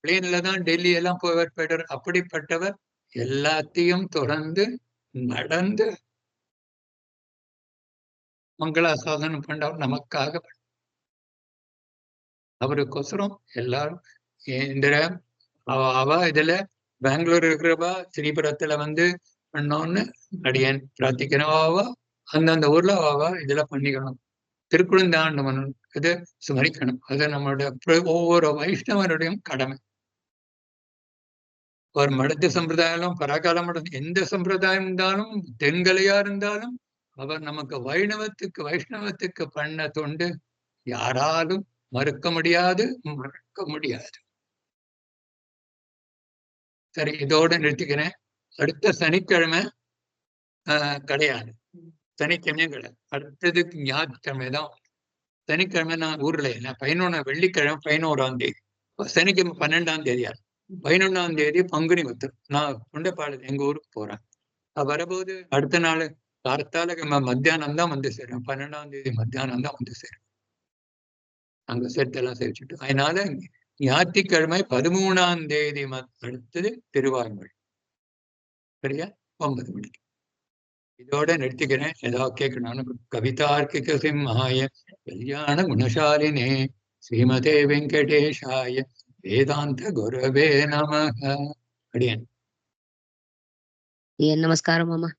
பிளேன்ல தான் டெல்லி எல்லாம் போய்வர். அப்படிப்பட்டவர் எல்லாத்தையும் தொடர்ந்து நடந்து மங்களாசாசனம் பண்ணவர் நமக்காக. அவருக்கோசரம் எல்லாரும் இந்த அவ இதுல பெங்களூர் இருக்கிறவா ஸ்ரீபுரத்துல வந்து பண்ணோன்னு அடியன் பிரார்த்திக்கிறவா அந்தந்த ஊர்ல அவ இதுல பண்ணிக்கணும். திருக்குழந்தை ஆண்டவன் இது ஸ்மரிக்கணும். அது நம்மளுடைய ஒவ்வொரு வைஷ்ணவனுடையும் கடமை. ஒரு மடத்து சம்பிரதாயம் பராகால மடம் எந்த சம்பிரதாயம் இருந்தாலும் தென்கலையா இருந்தாலும் அவர் நமக்கு வைஷ்ணவத்துக்கு பண்ண தொண்டு யாராலும் மறுக்க முடியாது, மறக்க முடியாது. சரி, இதோட நிறுத்திக்கிறேன். அடுத்த சனிக்கிழமை கிடையாது. சனிக்கிழமை கிடையாது. அடுத்ததுக்கு ஞாயிற்றுக்கிழமை தான். சனிக்கிழமை நான் ஊர்ல இல்லை. 11 வெள்ளிக்கிழமை 11ஆம் தேதி, சனிக்கிழமை 12ஆம் தேதியா 11ஆம் தேதி பங்குனி உத்திரம். நான் தொண்டைப்பாடு எங்க ஊருக்கு போறேன். வரபோது அடுத்த நாள் கார்த்தால மத்தியானம் தான் வந்து சேரும். 12ஆம் தேதி மத்தியானம் தான் வந்து சேரும். அங்க சேர்த்தெல்லாம் சேவிச்சுட்டு, அதனால ஞாயிற்றுக்கிழமை 13ஆம் தேதி அடுத்தது திருவாய்மொழி. சரியா? 9 மணிக்கு. இதோட நிறுத்திக்கிறேன். ஏதாவது கேட்கணும். கவிதார்க்கிக சிம்ஹாய கல்யாண குணசாலினே ஸ்ரீமதே வெங்கடேஷாய வேதாந்த குரவே நமஹ. அடியேன் நமஸ்காரம் மாமா.